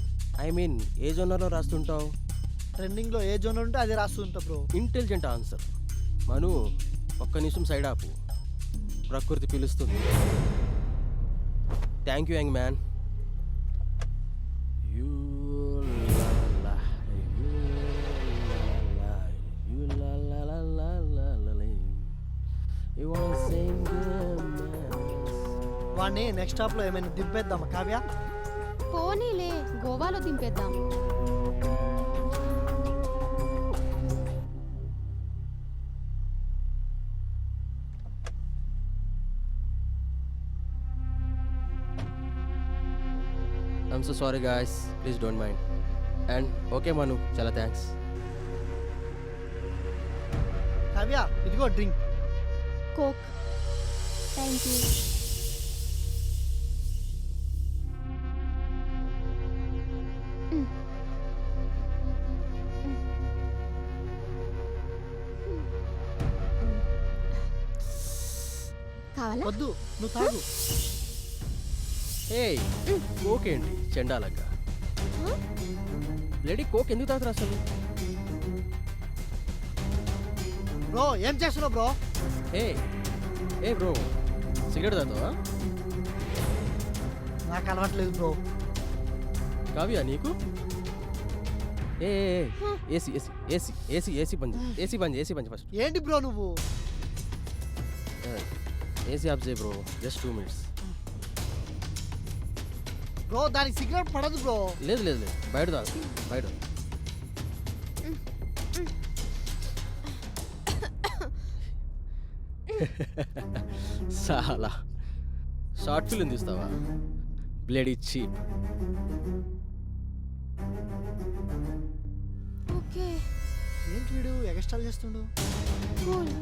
ఐ మీన్ ఏ జోనర్లో రాస్తుంటావు? ట్రెండింగ్లో ఏ జోనర్ ఉంటే అదే రాస్తూ ఉంటా బ్రో. Intelligent answer. మను, ఒక్క నిమిషం సైడ్ ఆపు, ప్రకృతి పిలుస్తుంది. Thank you young man. వాడిని నెక్స్ట్ స్టాప్లో ఏమైనా దింపేద్దామా కావ్య? పోనీలే, గోవాలో దింపేద్దాం. I'm so sorry guys, please don't mind. And okay Manu, చాలా థ్యాంక్స్. కావ్య ఇదిగో డ్రింక్. కోక్. Thank you. కావాలా? వద్దు, నువ్వు తాగు. ఏ కోక్ ఏంటి చెండాలక్క? లేడీ కోక్ ఎందుకు తాగుతారు అసలు? బ్రో ఏం చేస్తున్నావు బ్రో? ఏ ఏ బ్రో, సిగరెట్ తాగుతావా? నాకు అలవాట్లేదు బ్రో. కావ్య నీకు? ఏ AC AC AC AC AC బంద్ ఏసీ బంద్ ఏసీ బంద్ ఫస్ట్. ఏంటి బ్రో నువ్వు? ఏసీ ఆఫ్ చేయి బ్రో, జస్ట్ 2 minutes. బ్రో దానికి సిగరెట్ పడదు బ్రో. లేదు లేదు లేదు, బయట తాగు, బయట. చాలా షార్ట్ ఫిల్మ్ తీస్తావా? Bloody cheap. ఓకే ఏంటి వీడు ఎగస్ట్రాల్ చేస్తుండు? కూల్.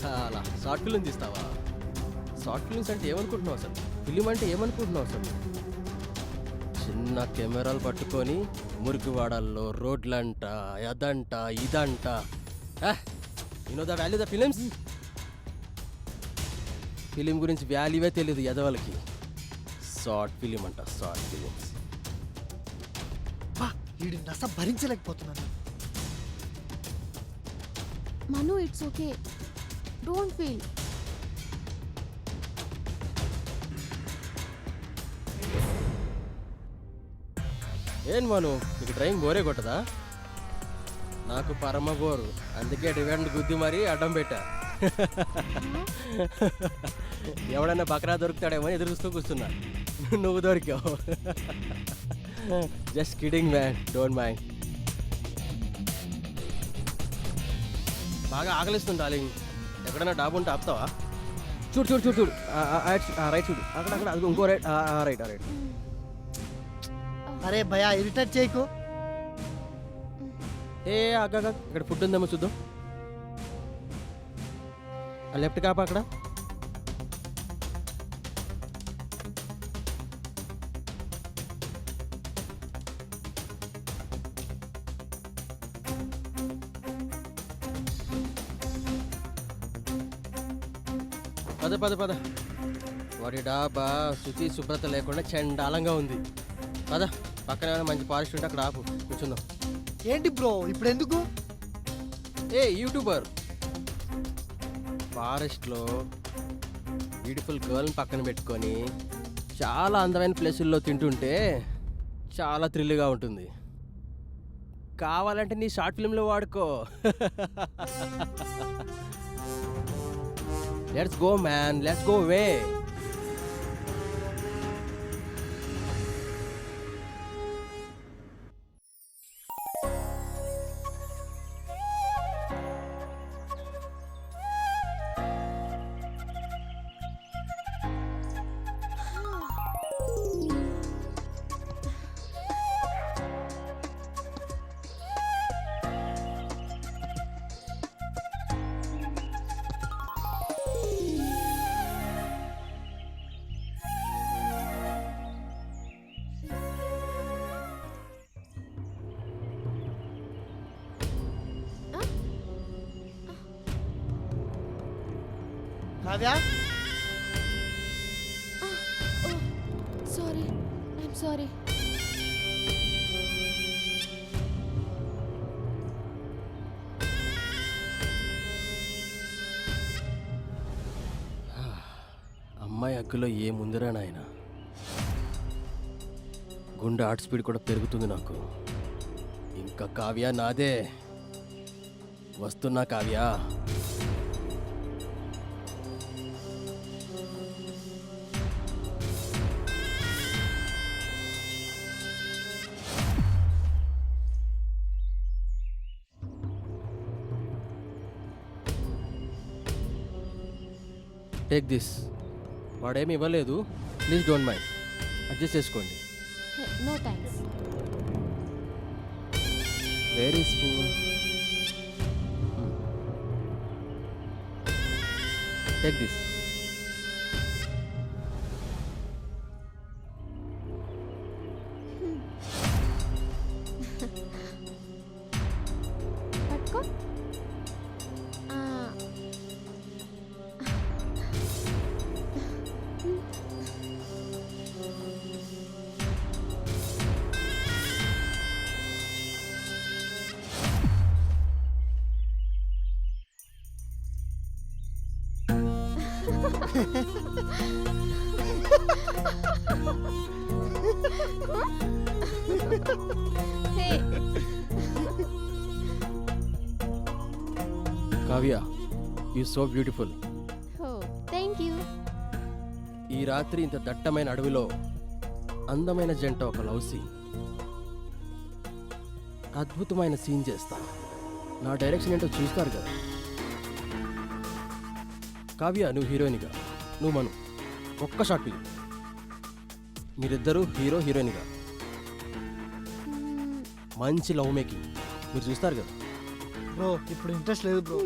చాలా షార్ట్ ఫిల్మ్ తీస్తావా? షార్ట్ ఫిల్మ్స్ అంటే ఏమనుకుంటున్నావు అసలు? ఫిలిం అంటే ఏమనుకుంటున్నావు అసలు? చిన్న కెమెరాలు పట్టుకొని మురికివాడల్లో రోడ్లంట, అదంట, ఇదంట. You know the value the films? Film గురించి వాల్యూవే తెలియదు ఎదవలకి. షార్ట్ ఫిలిం అంట, షార్ట్ ఫిలిమ్స్. బా వీడి నస భరించలేకపోతున్నాను. Manu it's okay, don't feel. ఏం మను, నీకు డ్రైవింగ్ బోరే కొట్టదా? నాకు పరమ బోరు, అందుకే డివెండ్ గుద్ది మరీ అడ్డం పెట్టా. ఎవడన్నా బకరా దొరుకుతాడేమో ఎదురు చూస్తూ కూర్చున్నా, నువ్వు దొరికావు. Just kidding man, don't mind. బాగా ఆకలిస్తుంది డార్లింగ్, ఎక్కడైనా డాబు ఉంటే ఆపుతావా? చూడు చూడు చూడు చూడు, రైట్ చూడు, అక్కడ అక్కడ అది ఇంకో రైట్, రైట్ రైట్. అరే భయా ఇరిటేట్ చేయకు. ఏ అగ్గ, ఇక్కడ ఫుడ్ ఉందేమో చూద్దాం. లెఫ్ట్ కాపా అక్కడ. పద పద పద. వాడి డాబా శుచి శుభ్రత లేకుండా చండాలంగా ఉంది. పద, పక్కన ఏమైనా మంచి ఫారెస్ట్ ఉంటే అక్కడ ఆపు, కూర్చుందాం. ఏంటి బ్రో ఇప్పుడు ఎందుకు? ఏ యూట్యూబర్, ఫారెస్ట్లో బ్యూటిఫుల్ గర్ల్ని పక్కన పెట్టుకొని చాలా అందమైన ప్లేసుల్లో తింటుంటే చాలా థ్రిల్గా ఉంటుంది. కావాలంటే నీ షార్ట్ ఫిల్మ్లో వాడుకో. Let's go man, let's go way. Kavya sorry, I'm sorry. అమ్మాయి అగ్గులో ఏముందిరా నాయన. గుండె హార్ట్ స్పీడ్ కూడా పెరుగుతుంది నాకు. ఇంకా కావ్య నాదే. వస్తున్నా కావ్య. Take this. వాడేమి ఇవ్వలేదు, ప్లీజ్ డోంట్ మైండ్, అడ్జస్ట్ చేసుకోండి. No thanks. Very spoon. Take this. పట్టుకో. Hey. Kavya you so beautiful. Oh thank you. ఈ రాత్రి ఇంత దట్టమైన అడవిలో అందమైన జంట ఒక లవ్ సీన్, అద్భుతమైన సీన్ చేస్తా. నా డైరెక్షన్ ఏంటో చూస్తారు కదా. కావ్య నువ్వు హీరోయిన్గా, నువ్వు మను, ఒక్క షాట్ ఫిల్మ్, మీరిద్దరూ హీరో హీరోయిన్గా మంచి లవ్ మేకింగ్ మీరు చూస్తారు కదా. బ్రో ఇప్పుడు ఇంట్రెస్ట్ లేదు బ్రో.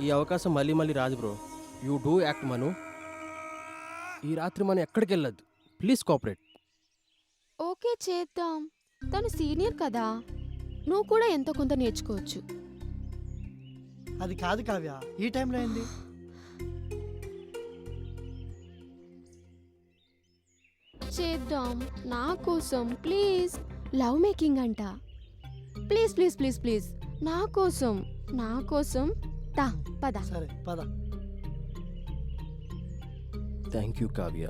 ఈ అవకాశం మళ్ళీ మళ్ళీ రాదు బ్రో. యూ డూ యాక్ట్ మను. ఈ రాత్రి మనం ఎక్కడికి వెళ్ళొద్దు, ప్లీజ్ కోఆపరేట్. ఓకే చేద్దాం. తను సీనియర్ కదా, నువ్వు కూడా ఎంతో కొంత నేర్చుకోవచ్చు. అది కాదు కావ్య, ఈ టైంలో ఏంది? చేద్దాం నా కోసం ప్లీజ్. లవ్ మేకింగ్ అంట. ప్లీజ్ ప్లీజ్ ప్లీజ్ ప్లీజ్ నా కోసం, నా కోసం. తా పద. సరే పద. Thank you Kavya.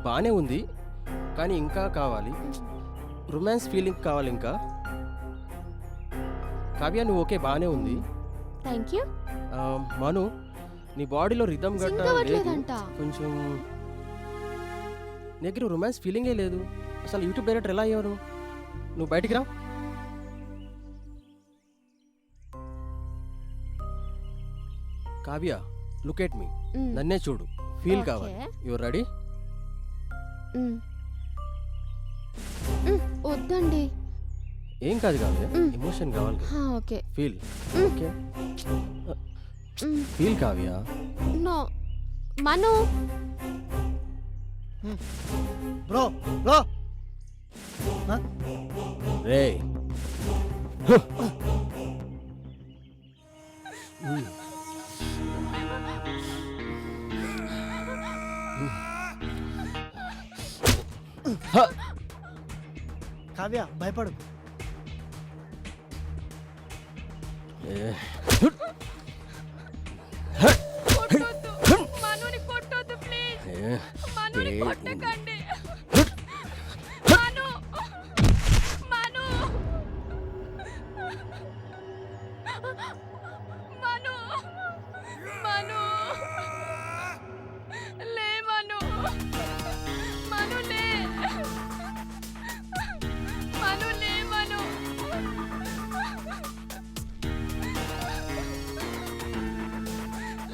బాగానే ఉంది కానీ ఇంకా కావాలి. రొమాన్స్ ఫీలింగ్ కావాలి ఇంకా. కావ్య నువ్వు ఓకే బాగానే ఉంది. Thank you. మను నీ బాడీలో రిథమ్ గట్ట సింక్ లేదు, అవ్వట్లేదంట. కొంచెం దగ్గర రొమాన్స్ ఫీలింగే లేదు. అసలు యూట్యూబ్ డైరెక్టర్ ఎలా అయ్యారు? నువ్వు బయటికి రా. కావ్య లుక్ ఎట్ మీ, నన్నే చూడు, ఫీల్ కావాలి. Your ready? వద్దండి. ఏం కాదు కావ్య, ఎమోషన్ కావాలి, okay feel. Okay feel Kavya. No Manu. Bro bro రే కావ్య భయపడు. మనుని కొట్టొద్దు ప్లీజ్. మనుని కొట్టకండి. మను మను మను మను లే మను. మను లే. మను లే మను.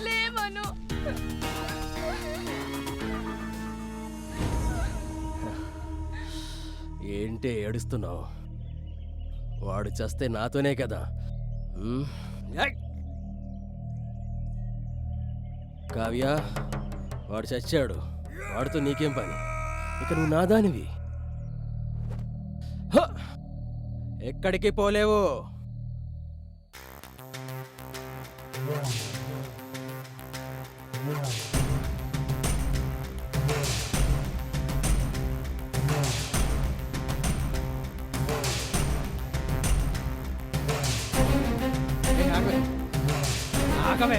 లే మను. ఏంటి ఏడుస్తున్నావు? వాడు చస్తే నాతోనే కదా. కావ్య వాడు చచ్చాడు, వాడితో నీకేం పని? ఇక నువ్వు నాదానివి, ఎక్కడికి పోలేవు. ఆగవే.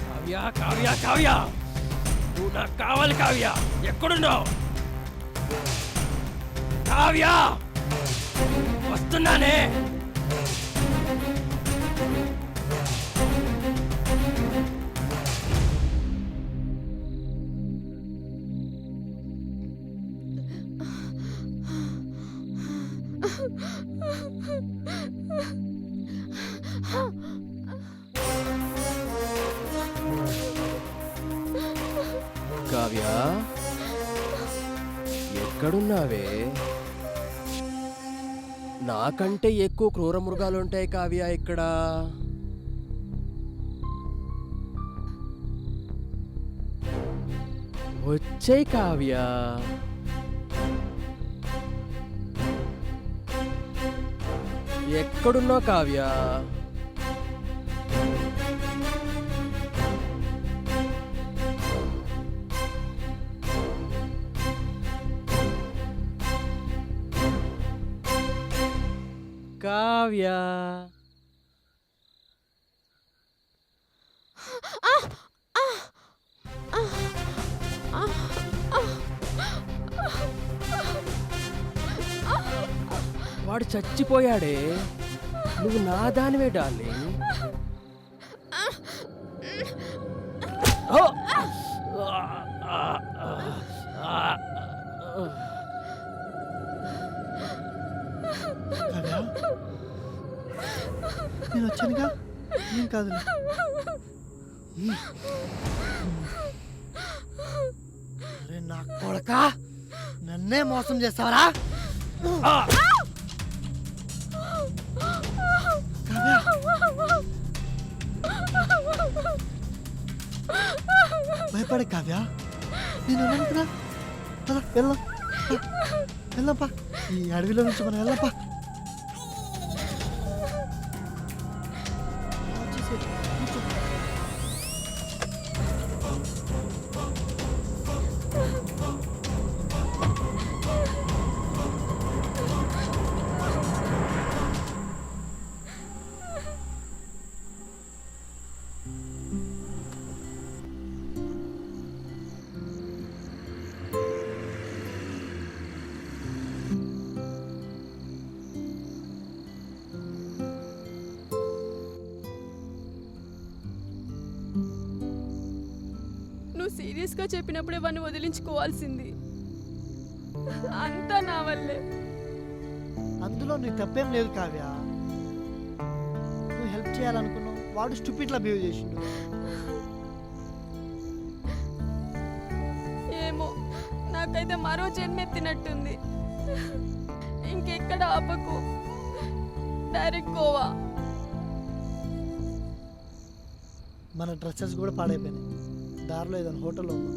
కావ్య కావ్య కావ్య, నువ్వు నాకు కావాలి కావ్య. ఎక్కడున్నావు కావ్య? వస్తున్నానే. కావ్య ఎక్కడున్నావే? నాకంటే ఎక్కువ క్రూర మృగాలుంటాయి కావ్య ఇక్కడ. వచ్చేయ్ కావ్య. ఎక్కడున్నావు కావ్య? కావ్య, వాడు చచ్చిపోయాడే. నువ్వు నా దానివే డార్లింగ్. ఓ! కావ్య, నేను వచ్చానుగా, ఏం కాదు. అరే నా కొడక, నన్నే మోసం చేస్తావరా? కావ్య, భయపడే కావ్య, నేను ఉన్నాను కదా. పద, వెళ్దాం. వెళ్దాంపా, ఈ అడవిలో నుంచి మనం వెళ్దాంపా. నువ్వు సీరియస్గా చెప్పినప్పుడే వాడిని వదిలించుకోవాల్సింది. అంతా నా వల్లే. అందులో నీ తప్పేం లేదు కావ్య. నువ్వు హెల్ప్ చేయాలనుకున్నావు, వాడు స్టూపిడ్లా బిహేవ్ చేసిండు. ఏమో, నాకైతే మరో జన్మెత్తినట్టుంది. ఇంకెక్కడ ఆపకు, డైరెక్ట్ గోవా. మన డ్రెస్సెస్ కూడా పాడైపోయినాయి. దారిలో ఏదైనా హోటల్లో ఉన్నాం,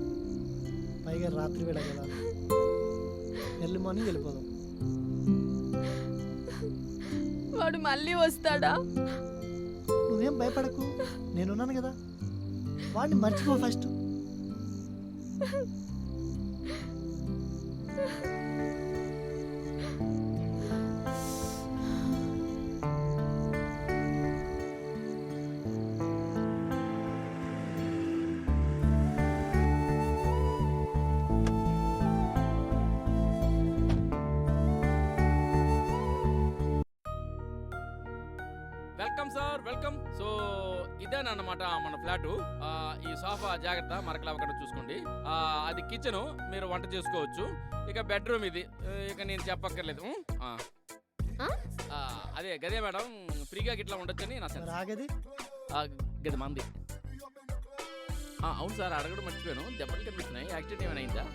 పైగా రాత్రి వేళ కదా. ఎర్లీ మార్నింగ్ వెళ్ళిపోదాం. వాడు మళ్ళీ వస్తాడా? నువ్వేం భయపడకు, నేనున్నాను కదా. వాడిని మర్చిపో first. Welcome sir, welcome. So ఇదేనన్నమాట మన ఫ్లాటు. ఈ సోఫా జాగ్రత్త మరకలవ్వకుండా చూసుకోండి. అది కిచెన్, మీరు వంట చేసుకోవచ్చు. ఇక బెడ్రూమ్ ఇది, ఇక నేను చెప్పక్కర్లేదు. అదే గదే మేడం, ఫ్రీగా గిట్లా ఉండొచ్చని నా సెన్స్. రాగది గది మంది. అవును సార్, అడగడం మర్చిపోయాను. దెబ్బలు కనిపిస్తున్నాయి, యాక్సిడెంట్ ఏమైనా అయిందా?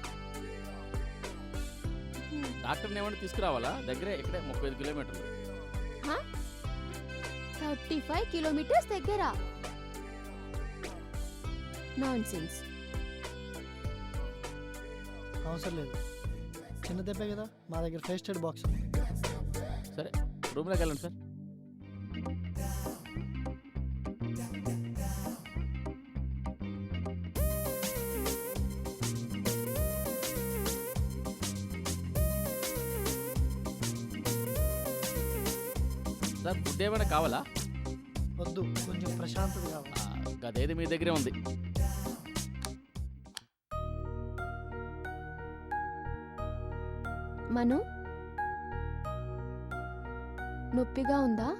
డాక్టర్ని ఏమైనా తీసుకురావాలా? దగ్గరే, ఇక్కడే 35 కిలోమీటర్లు. 35 కిలోమీటర్స్ దగ్గర? నాన్సెన్స్. అవసరం లేదు, చిన్న దెబ్బే కదా. మా దగ్గర ఫస్ట్ ఎయిడ్ బాక్స్. సరే, రూమ్లోకి వెళ్ళండి సార్. సార్, ఫుడ్ ఏమైనా కావాలా? వద్దు, కొంచెం ప్రశాంతత కావాలి. అదేది మీ దగ్గరే ఉంది. మను, నొప్పిగా ఉందా?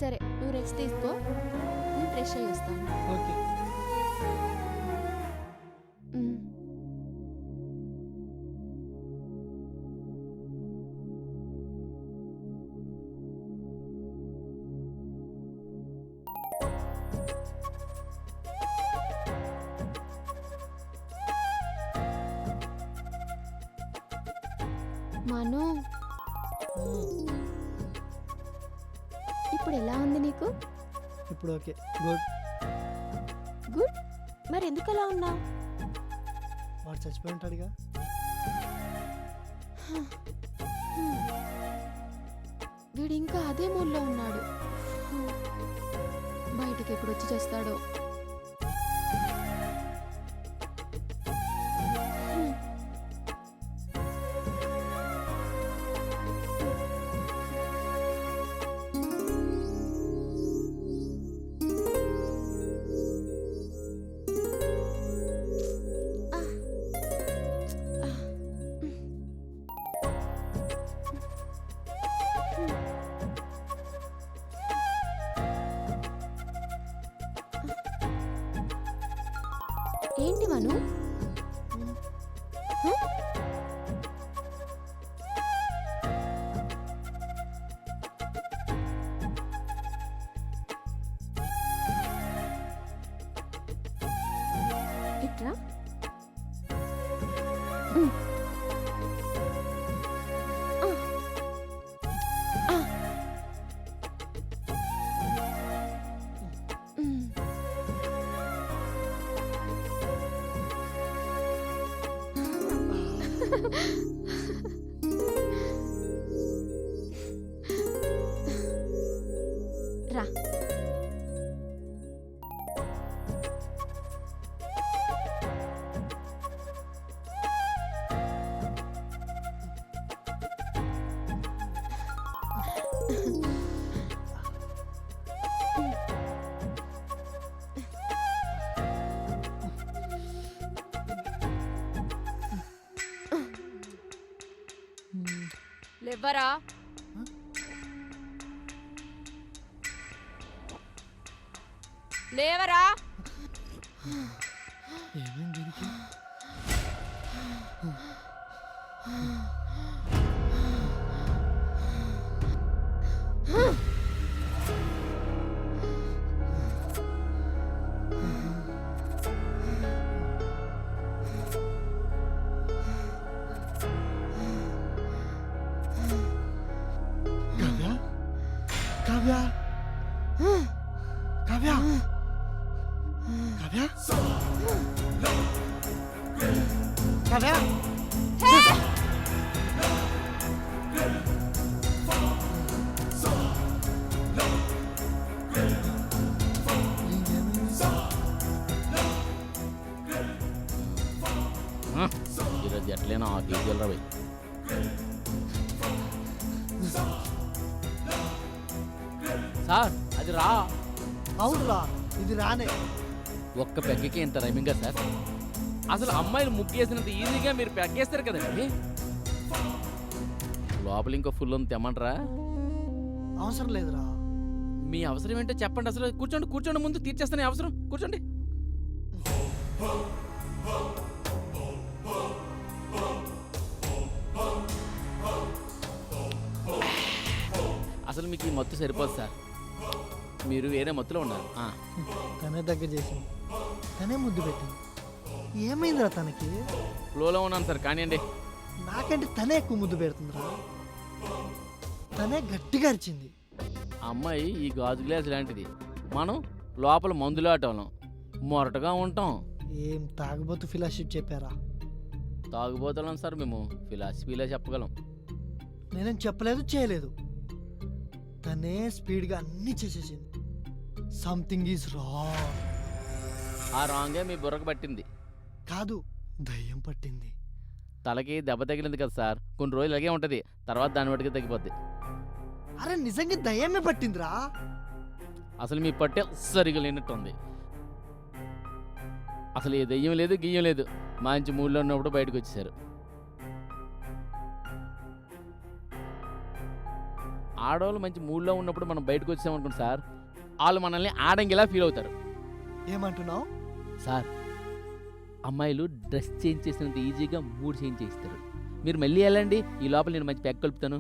సరే నువ్వు రెస్ట్ తీసుకో, నేను ఫ్రెష్ అయ్యి వస్తాను. ఓకే. మ్. మను, ఇప్పుడు ఎలా ఉంది నీకు? ఇప్పుడు ఓకే, గుడ్. గుడ్. మరి ఎందుకు అలా ఉన్నావు? వాడు చచ్చిపోయి ఉంటాడుగా. వీడు ఇంకా అదే మూడ్లో ఉన్నాడు. బయటకి ఎప్పుడు వచ్చి చేస్తాడో. ఏంటి మను? ఇట్రా. రా. లేవరా. లేవరా. ఏమైంది దీనికి? కావ్య, కావ్య, కావ్య, కావ్య, కావ్య. ఈరోజు ఎట్లైనా ఆ కేజీలు రాబోయ్. సార్ అది రా. అవునురా, ఇది రానే. ఒక్క పెగ్గకి ఇంత రైమింగా సార్? అసలు అమ్మాయిలు ముగ్గేసినంత ఈజీగా మీరు పెగ్గేస్తారు కదండి. లోపల ఇంకో ఫుల్ ఉంది తెమ్మంటారా? అవసరం లేదురా. మీ అవసరం ఏంటో చెప్పండి. అసలు కూర్చోండి, కూర్చోండి, ముందు తీర్చేస్తాను అవసరం. కూర్చోండి. అసలు మీకు ఈ మత్తు సరిపోదు సార్, మీరు వేరే మత్తులో ఉన్నారు. తనే దగ్గర చేసింది, తనే ముద్దు పెట్టింది. ఏమైందిరా తనకి? ఫ్లోలో ఉన్నాను సార్, కానివ్వండి. నాకంటే తనే ఎక్కువ ముద్దు పెడుతుందిరా. తనే గట్టిగా అరిచింది. అమ్మాయి ఈ గాజు గ్లాస్ లాంటిది, మనం లోపల మందులాటం మొరటగా ఉంటాం. ఏం తాగబోతు ఫిలాసఫీ చెప్పారా? తాగుబోతున్నాం సార్ మేము, ఫిలాసఫీలో చెప్పగలం. నేనేం చెప్పలేదు, చేయలేదు. తనే స్పీడ్గా అన్నీ చేసేసింది. Something is wrong. ఆ రాంగే మీ బుర్రకు పట్టింది. కాదు, దయ్యం పట్టింది. తలకి దెబ్బ తగిలింది కదా సార్, కొన్ని రోజులు అలాగే ఉంటుంది, తర్వాత దాని బట్టికి తగ్గిపోద్ది. అరే నిజంగా దయ్యమే పట్టిందిరా. అసలు మీ పట్టే సరిగా లేనట్టుంది. అసలు ఏ దెయ్యం లేదు, గియ్యం లేదు, మంచి మూడ్లో ఉన్నప్పుడు బయటకు వచ్చేసారు. ఆడవాళ్ళు మంచి మూడ్లో ఉన్నప్పుడు మనం బయటకు వచ్చామనుకోండి సార్, వాళ్ళు మనల్ని ఆడంగిలా ఫీల్ అవుతారు. ఏమంటున్నావు? సార్, అమ్మాయిలు డ్రెస్ చేంజ్ చేసినంత ఈజీగా మూడ్ చేంజ్ చేస్తారు. మీరు మళ్ళీ వెళ్ళండి, ఈ లోపల నేను మంచి పెగ్ కలుపుతాను.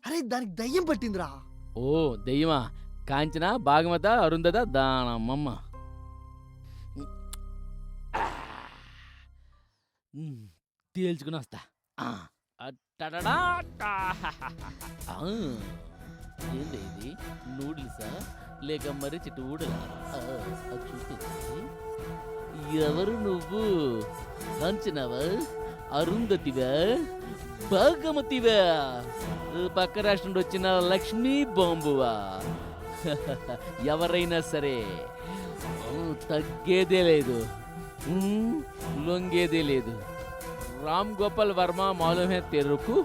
అరే దానికి దయ్యం పట్టిందిరా. ఓ దెయ్యమా? కాంచన, భాగమత, అరుంధత, దానమ్మమ్మ. తేల్చుకుని వస్తా. అట్టడడా. ఏంది ఇది? నూడిల్సా లేక మరి చిట్టుడలా? చూస్తే ఎవరు నువ్వు? కాంచనవా, అరుంధతివా, భాగమతివా, పక్క రాష్ట్రం నుండి వచ్చిన లక్ష్మీ బాంబువా? ఎవరైనా సరే తగ్గేదే లేదు, లొంగేదే లేదు. రామ్ గోపాల్ వర్మ మాలూమే తెరుకు,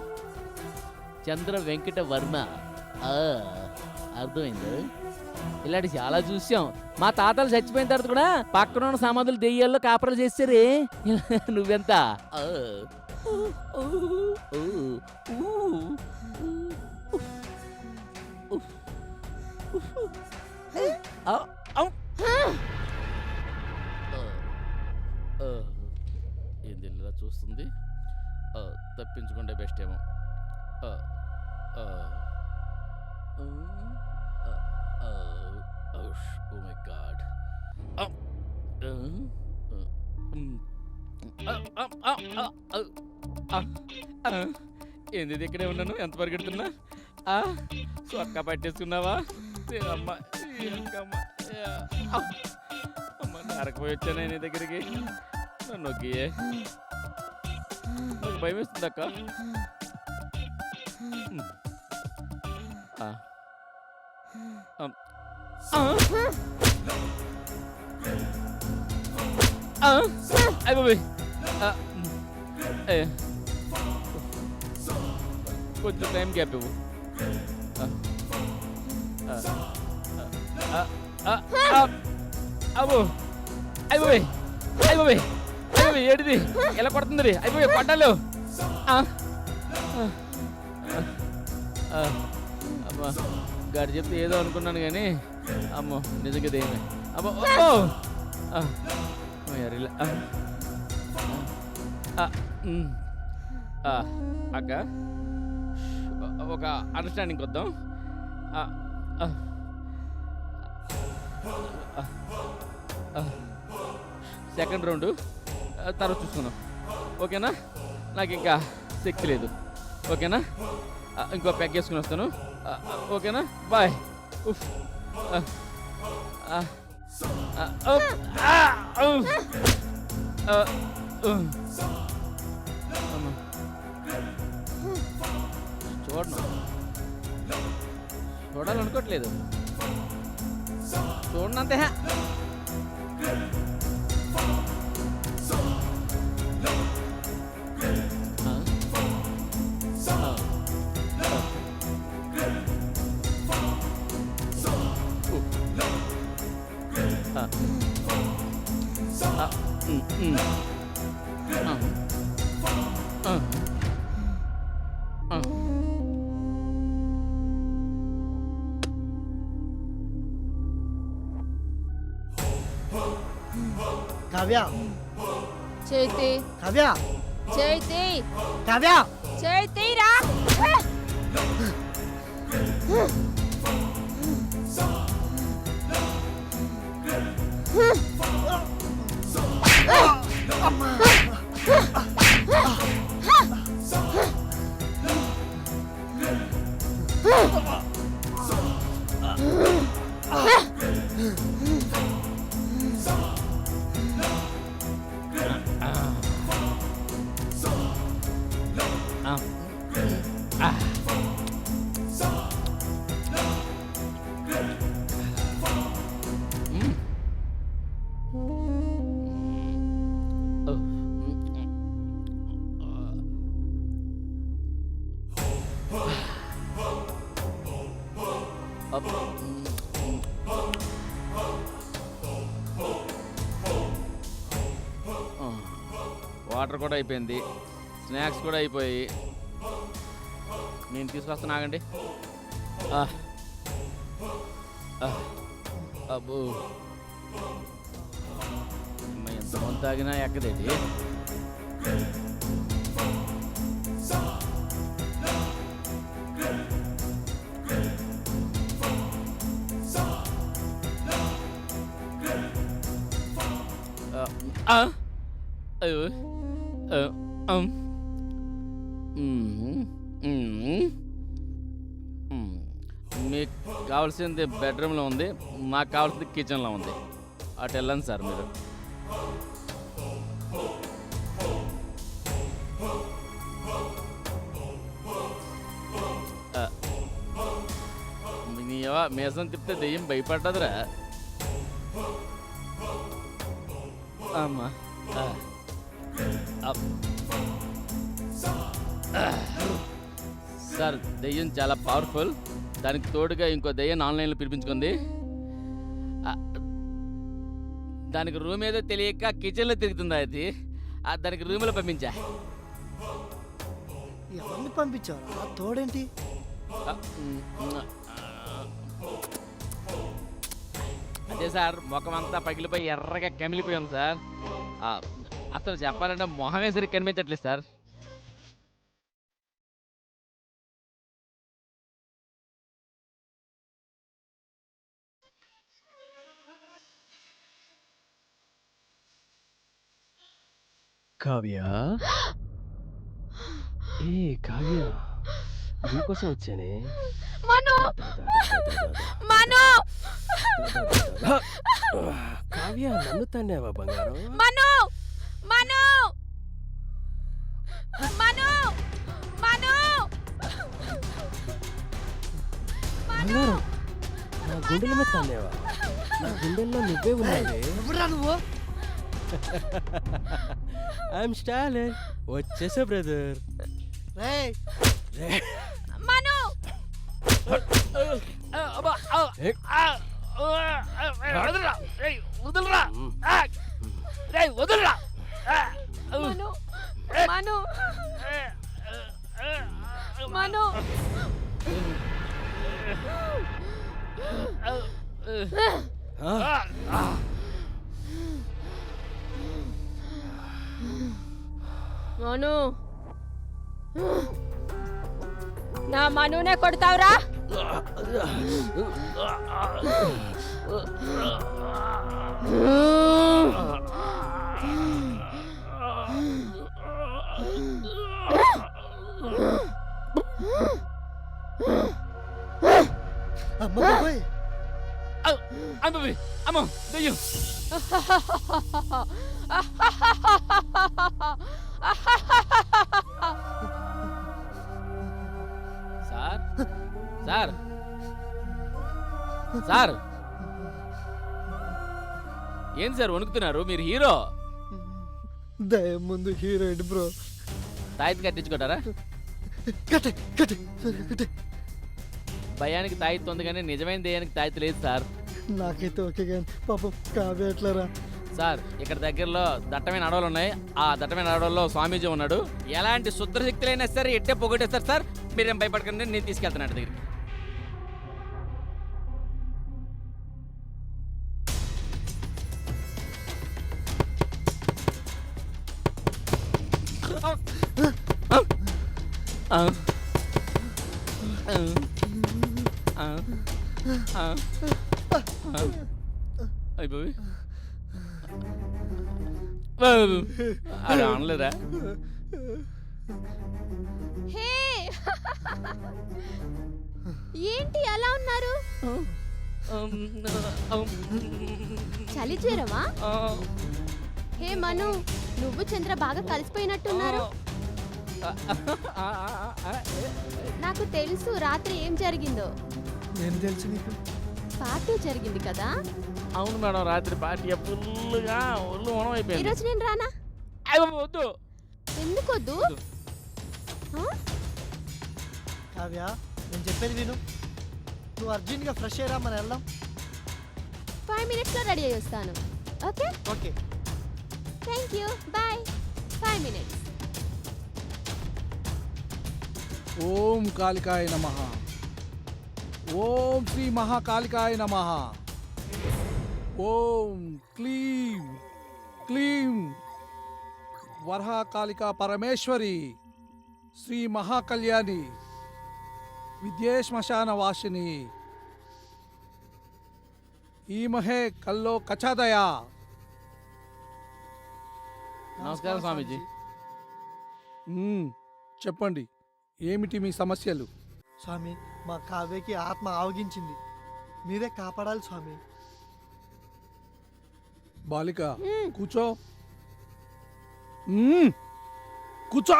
చంద్ర వెంకట వర్మ. అర్థమైంది. ఇలాంటి చాలా చూసాం. మా తాతలు చచ్చిపోయిన తర్వాత కూడా పక్కన ఉన్న సమాధులు దెయ్యాల్లో కాపరాలు చేస్తారే. నువ్వెంత? ఏంది ఇలా చూస్తుంది? తప్పించుకుంటే బెస్ట్ ఏమో. Oh my God. ఏంది ఇది? ఇక్కడే ఉన్నాను. ఎంత పరిగెడుతున్నా? సొక్క పట్టేసుకున్నావా? అమ్మ నరకపోయి వచ్చాను నీ దగ్గరికి. నన్ను నొక్కియే. నాకు భయం వేస్తుంది అక్క. కొంచెం టైం గ్యాప్ ఇవ్వు. అబ్బో అయిపోయి అయిపోయి అయిపోయి ఏడిది ఎలా కొడుతుంది? అయిపోయి కొట్టాలు. అమ్మా గాడి చెప్తే ఏదో అనుకున్నాను కానీ అమ్మో నిజంగా దేమే. అమ్మో అక్క ఒక అండర్స్టాండింగ్ వద్దాం. సెకండ్ రౌండ్ తర్వాత చూసుకున్నాం. ఓకేనా? నాకు ఇంకా శక్తి లేదు. ఓకేనా? ఇంకో ప్యాక్ చేసుకుని వస్తాను. ఓకేనా? బాయ్. చూడాలనుకోవట్లేదు. చూడనంతే. కావ్య, చైతి, కావ్య, చైతి, కావ్య, చైతి రా. వాటర్ కూడా అయిపోయింది, స్నాక్స్ కూడా అయిపోయి. నేను తీసుకొస్తాను, ఆగండి. ఆ. ఆ. అబ్బో అమ్మ, ఎంతమంది తాగినా ఎక్కదేటి. ఆ. అయ్యో. మీకు కావాల్సింది బెడ్రూమ్లో ఉంది, నాకు కావాల్సింది కిచెన్లో ఉంది. అటు వెళ్ళండి సార్ మీరు. మీసం తిప్పితే దెయ్యం భయపడ్డదిరా. అమ్మా. సార్ దెయ్యం చాలా పవర్ఫుల్. దానికి తోడుగా ఇంకో దెయ్యం ఆన్లైన్లో పిలిపించుకుంది. దానికి రూమ్ ఏదో తెలియక కిచెన్లో తిరుగుతుంది. అది దానికి రూమ్లో పంపించా. ఎవరిని పంపించారా తోడేంటి? అదే సార్, ముఖం అంతా పగిలిపోయి ఎర్రగా కమిలిపోయాం సార్. అసలు చెప్పాలంటే మొహమే సరికి కనిపించట్లేదు సార్. కావ్య, ఏ కావ్య, నీకోసం వచ్చానే. మను మను కావ్య, నన్ను తన్నావా బంగారం? మను మను మను మను బంగారం, నా గుండెల మీద తన్నావా? నా గుండెల్లో నువ్వే ఉన్నావే. ఎవరా నువ్వు? ఐఎమ్ స్టాలిన్. వచ్చేసా బ్రదర్. రేయ్ మను మను మను మను మను, నా మనునే కొడతావురా? అమ్మ బాబోయ్, అమ్మ దెయ్యం. సార్ సార్ సార్, ఏం సార్ వణుకుతున్నారు? మీరు హీరో. దయ్యం ముందు హీరోయిన్ బ్రో. తాయితీ కట్టించుకుంటారా? కట్టే కట్టే కట్టే. భయానికి తాయితీ ఉంది కానీ నిజమైన దెయ్యానికి తాయితీ లేదు సార్. నాకైతే ఓకే కానీ పాపం కావ్య ఎట్లారా? సార్, ఇక్కడ దగ్గరలో దట్టమైన అడవులు ఉన్నాయి. ఆ దట్టమైన అడవుల్లో స్వామీజీ ఉన్నాడు. ఎలాంటి శుద్రశక్తులైనా సరే ఎట్టే పొగొట్టేస్తారు సార్. మీరేం భయపడకండి, నేను తీసుకెళ్తాను దగ్గరికి. అయిపోయి అలా అనలేదా? హే ఏంటి అలా ఉన్నారు? చలి జ్వరమా? హే మను, నువ్వు చంద్ర బాగా కలిసిపోయినట్టున్నారు. నాకు తెలుసు రాత్రి ఏం జరిగిందో. నేను తెలుసు నీకు. పార్టీ జరిగింది కదా? అవును మేడం, రాత్రి పార్టీ ఫుల్గా ఒళ్ళు మనం అయిపోయింది. ఈరోజు నేను రానా? వద్దు. ఎందుకు వద్దు? కావ్య, నేను చెప్పేది విను. నువ్వు అర్జెంట్గా ఫ్రెష్ అయ్యరా, మనం వెళ్దాం. 5 minutesలో రెడీ అయ్యి వస్తాను. Okay okay. Thank you, bye. 5 minutes. ఓం కాళికాయ నమః. ఓం శ్రీ మహాకాళికాయ నమః. ఓం క్లీం క్లీం వరహాకాళికా పరమేశ్వరి శ్రీ మహాకళ్యాణి విద్యే శ్మశాన వాసిని ఈమహే కల్లో కచాదయా. నమస్కారం స్వామీజీ. చెప్పండి, ఏమిటి మీ సమస్యలు? స్వామి, మా కావ్యకి ఆత్మ ఆవగించింది, మీరే కాపాడాలి స్వామి. బాలిక కూర్చో. కూర్చో.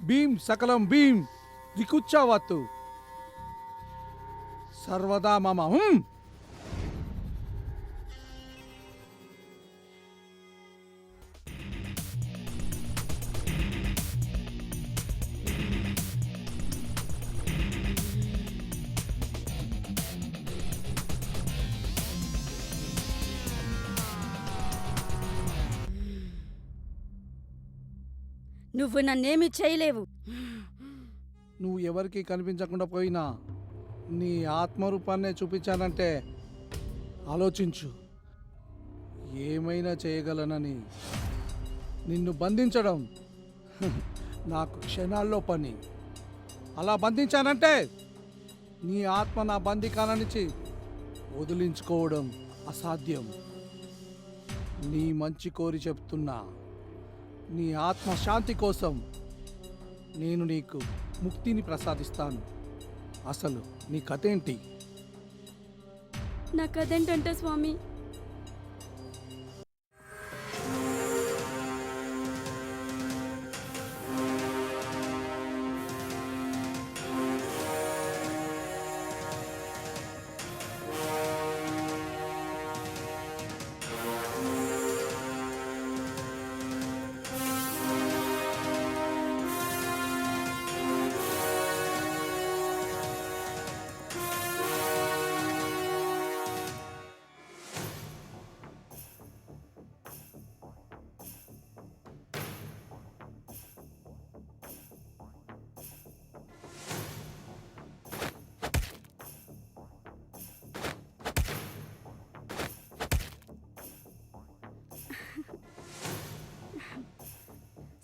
భీం సకలం భీం దికుచ్చావత్తు సర్వదా మమ. నువ్వు నన్నేమి చేయలేవు. నువ్వు ఎవరికి కనిపించకుండా పోయినా నీ ఆత్మరూపాన్నే చూపించానంటే ఆలోచించు. ఏమైనా చేయగలనని నిన్ను బంధించడం నాకు క్షణాల్లో పని. అలా బంధించానంటే నీ ఆత్మ నా బందికాన నుంచి వదిలించుకోవడం అసాధ్యం. నీ మంచి కోరి చెప్తున్నా, నీ ఆత్మ శాంతి కోసం నేను నీకు ముక్తిని ప్రసాదిస్తాను. అసలు నీ కథేంటి? నా కథేంటంటే స్వామి,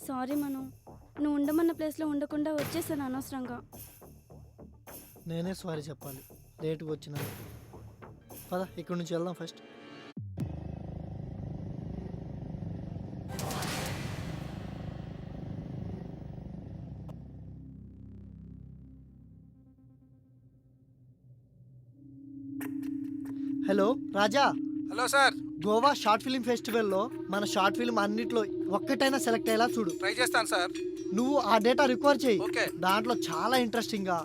సారీ మను, నువ్వు ఉండమన్న ప్లేస్లో ఉండకుండా వచ్చేసాను అనవసరంగా. నేనే సారీ చెప్పాలి, లేటుగా వచ్చినా. పద, ఇక్కడి నుంచి వెళ్దాం first. Hello Raja, hello sir. Goa short film ఫెస్టివల్లో మన షార్ట్ ఫిల్మ్ అన్నిట్లో ఒక్కటైనా సెలెక్ట్ అయ్యేలా చూడు. ట్రై చేస్తాను సార్. నువ్వు ఆ డేటా రికార్డ్ చేయి. ఓకే. దాంట్లో చాలా ఇంట్రెస్టింగ్గా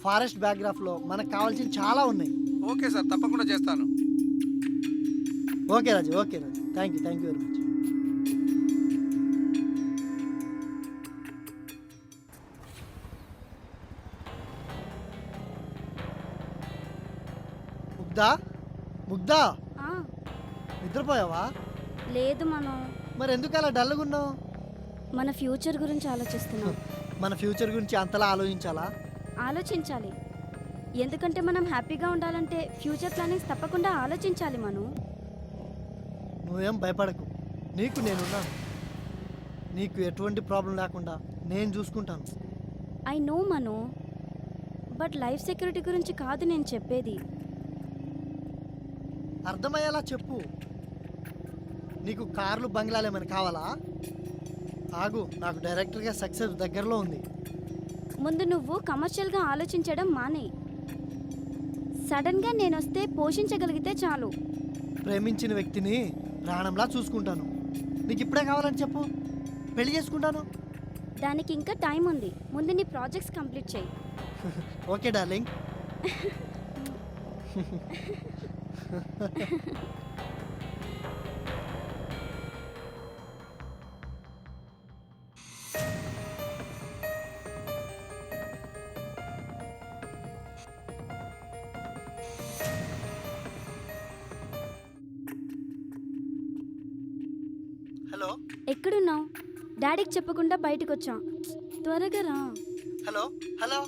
ఫారెస్ట్ బ్యాక్గ్రాఫ్లో మనకు కావాల్సిన చాలా ఉన్నాయి. ఓకే సార్, తప్పకుండా చేస్తాను. Okay Raju, okay Raju, thank you very much. Mugdha, Mugdha, ఆ, నిద్రపోయావా? లేదు మను, మరి ఎందుకు అలా డల్గా ఉన్నావు? మన ఫ్యూచర్ గురించి ఆలోచిస్తున్నాం. మన ఫ్యూచర్ గురించి అంతలా ఆలోచించాలా? ఆలోచించాలి, ఎందుకంటే మనం హ్యాపీగా ఉండాలంటే ఫ్యూచర్ ప్లానింగ్స్ తప్పకుండా ఆలోచించాలి మను. నువ్వేం భయపడకు, నీకు నేనున్నాను. నీకు ఎటువంటి ప్రాబ్లం లేకుండా నేను చూసుకుంటాను. I know Manu, but life security గురించి కాదు నేను చెప్పేది. అర్థమయ్యేలా చెప్పు. నీకు కార్లు బంగ్లాలు ఏమైనా కావాలా? ఆగు, నాకు డైరెక్టర్గా సక్సెస్ దగ్గరలో ఉంది. ముందు నువ్వు కమర్షియల్గా ఆలోచించడం మానే. సడన్గా నేను వస్తే పోషించగలిగితే చాలు. ప్రేమించిన వ్యక్తిని ప్రాణంలా చూసుకుంటాను. నీకు ఇప్పుడే కావాలని చెప్పు, పెళ్లి చేసుకుంటాను. దానికి ఇంకా టైం ఉంది, ముందు నీ ప్రాజెక్ట్స్ కంప్లీట్ చేయి. Okay darling. హలో, ఎక్కడున్నావు? డాడీకి చెప్పకుండా బయటకు వచ్చా. త్వరగా రా. హలో హలో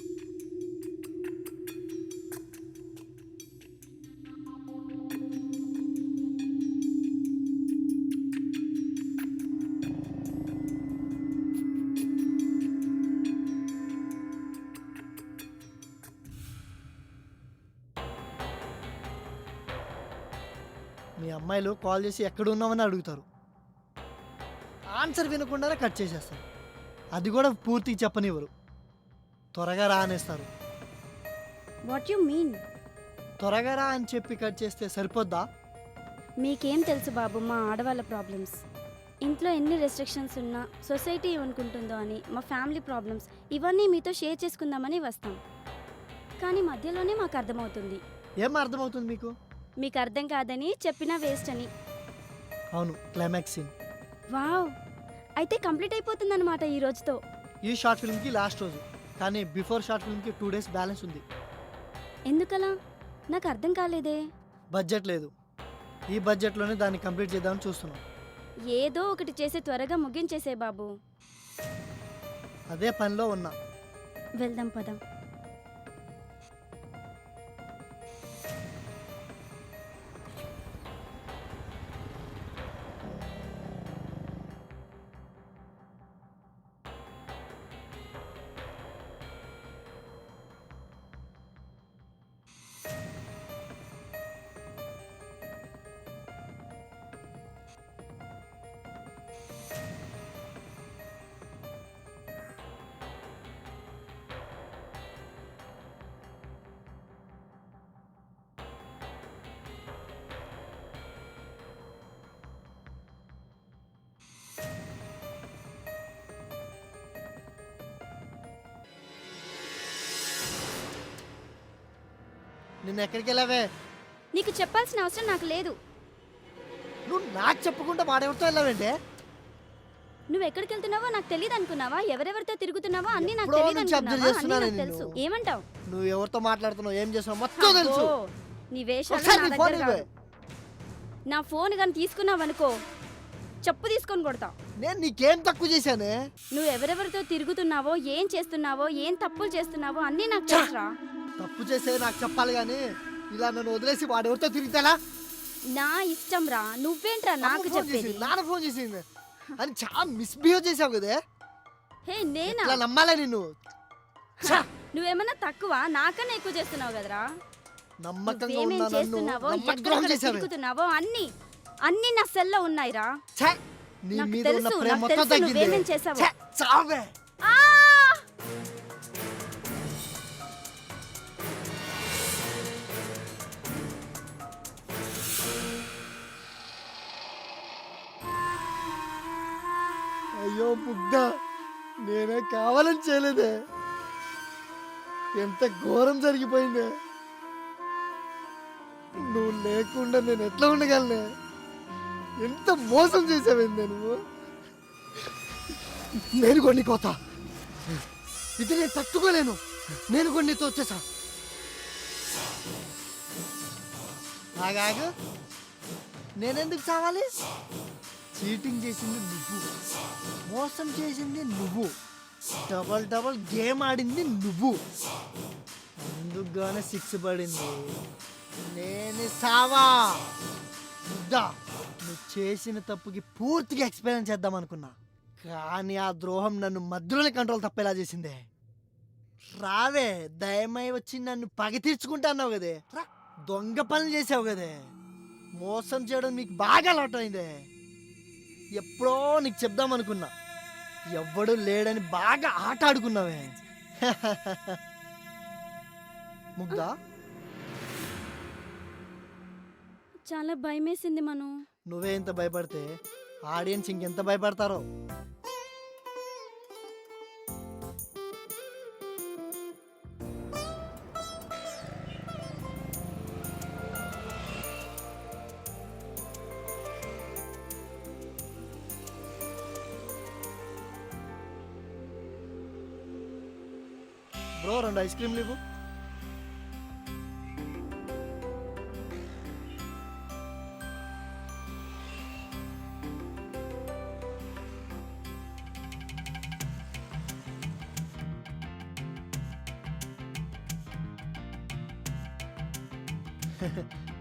మీ అమ్మాయిలు కాల్ చేసి ఎక్కడ ఉన్నామని అడుగుతారు. ఆన్సర్ వినకుండానే కట్ చేసేస్తారు. అది కూడా పూర్తిగా చెప్పనివ్వరు. త్వరగా రా అనేస్తారు. What you mean? త్వరగా రా అని చెప్పి కట్ చేస్తే సరిపోద్దా? మీకేం తెలుసు బాబు మా ఆడవాళ్ళ ప్రాబ్లమ్స్. ఇంట్లో ఎన్ని రెస్ట్రిక్షన్స్ ఉన్నా సొసైటీ ఏమనుకుంటుందో అని, మా ఫ్యామిలీ ప్రాబ్లమ్స్ ఇవన్నీ మీతో షేర్ చేసుకుందామని వస్తాం. కానీ మధ్యలోనే మాకు అర్థమవుతుంది. ఏం అర్థమవుతుంది మీకు? మీకు అర్థం కాదని చెప్పినా వేస్ట్ అని. అవును, క్లైమాక్స్ సీన్. వావ్, అయితే కంప్లీట్ అయిపోతుందన్నమాట ఈ రోజుతో. ఈ షార్ట్ ఫిల్మ్కి లాస్ట్ రోజు, కానీ బిఫోర్ షార్ట్ ఫిల్మ్కి 2 days బ్యాలెన్స్ ఉంది. ఎందుకలా? నాకు అర్థం కాలేదే. బడ్జెట్ లేదు. ఈ బడ్జెట్లోనే దాన్ని కంప్లీట్ చేద్దామని చూస్తున్నాం. ఏదో ఒకటి చేసి త్వరగా ముగించేసే బాబు. అదే పనిలో ఉన్నా. వెళ్దాం పదం. నిన్న ఎక్కడికి వెళ్ళావే? నీకు చెప్పాల్సిన అవసరం నాకు లేదు. నువ్వు నాకు చెప్పకుండా వాడెవరితో వెళ్ళావేంటే? నువ్వు ఎక్కడికి వెళ్తున్నావో నాకు తెలియదు అనుకున్నావా? ఎవరెవరితో తిరుగుతున్నావో అన్ని నాకు ఎప్పుడో తెలియదు నుంచి observe అనుకున్నావా? అన్నీ చేస్తున్నాను నాకు నేను. తెలుసు. ఏమంటావు? నువ్వు ఎవరితో మాట్లాడుతున్నావు, ఏం చేస్తున్నావు మొత్తం తెలుసు. అబ్బో, నీ వేషాలు ఒకసారి నా నీ ఫోన్ దగ్గర ఇవ్వే. కాదు. నా ఫోన్ కానీ తీసుకున్నావు అనుకో చెప్పు తీసుకొని కొడతా. నేను నీకేం తక్కువ చేశానే? నువ్వు ఎవరెవరితో తిరుగుతున్నావో, ఏం చేస్తున్నావో, ఏం తప్పులు చేస్తున్నావో అన్నీ నాకు తెలుసురా. తప్పు చేసే నాకు చెప్పాలి కానీ ఇలా నన్ను వదిలేసి వాడెవరితో తిరుగుతానా? నా ఇష్టం రా. నువ్వేంట్రా నాకు చెప్పేది? నాన్న ఫోన్ చేసింది అని చాలా మిస్బిహేవ్ చేసావు కదే. హే నేనా? ఇలా నమ్మాలే నిన్ను. నువ్వేమన్నా తక్కువ? నాకన్నా ఎక్కువ చేస్తున్నావు కదరా. నమ్మకంగా నువ్వేమేం ఉన్న నన్ను చేస్తున్నావో, నమ్మద్రోహం ఎక్కడ చేసావే. తిరుగుతున్నావో అన్ని నా సెల్లో ఉన్నాయిరా. ఛే! నీ నాకు మీద ఉన్న తెలుసు, ప్రేమ నాకు మొత్తం తెలుసు తగ్గింది. నువ్వేమేం చేసావో. ఛే! చావే. ఆ! అయ్యో ముగ్ధ, నేనే కావాలని చేయలేదే. ఎంత ఘోరం జరిగిపోయిందే. నువ్వు లేకుండా నేను ఎట్లా ఉండగలనే? ఎంత మోసం చేసావేందే నువ్వు. నేను కొన్ని కోత ఇది నేను తట్టుకోలేను. నేను కొన్నితో వచ్చేసా. ఆగాగు, నేనెందుకు చావాలి? చీటింగ్ చేసింది నువ్వు, మోసం చేసింది నువ్వు, డబల్ గేమ్ ఆడింది నువ్వు. అందుకుగానే 6 పడింది. నేను సావా ముద్దా. నువ్వు చేసిన తప్పుకి పూర్తిగా ఎక్స్పీరియన్స్ చేద్దాం అనుకున్నా, కానీ ఆ ద్రోహం నన్ను మధ్యలోనే కంట్రోల్ తప్పేలా చేసిందే. రావే, దయమై వచ్చి నన్ను పగ తీర్చుకుంటా అన్నావు కదే. దొంగ పనులు చేసావు కదే. మోసం చేయడం నీకు బాగా అలవాటైందే. ఎప్పుడో నీకు చెప్దాం అనుకున్నా, ఎవ్వడు లేడని బాగా ఆట ఆడుకున్నావే. ముగ్ధా, చాలా భయమేసింది మను. నువ్వే ఎంత భయపడితే ఆడియన్స్ ఇంకెంత భయపడతారో. బ్రో 2 ఐస్ క్రీమ్లు ఇవ్వు.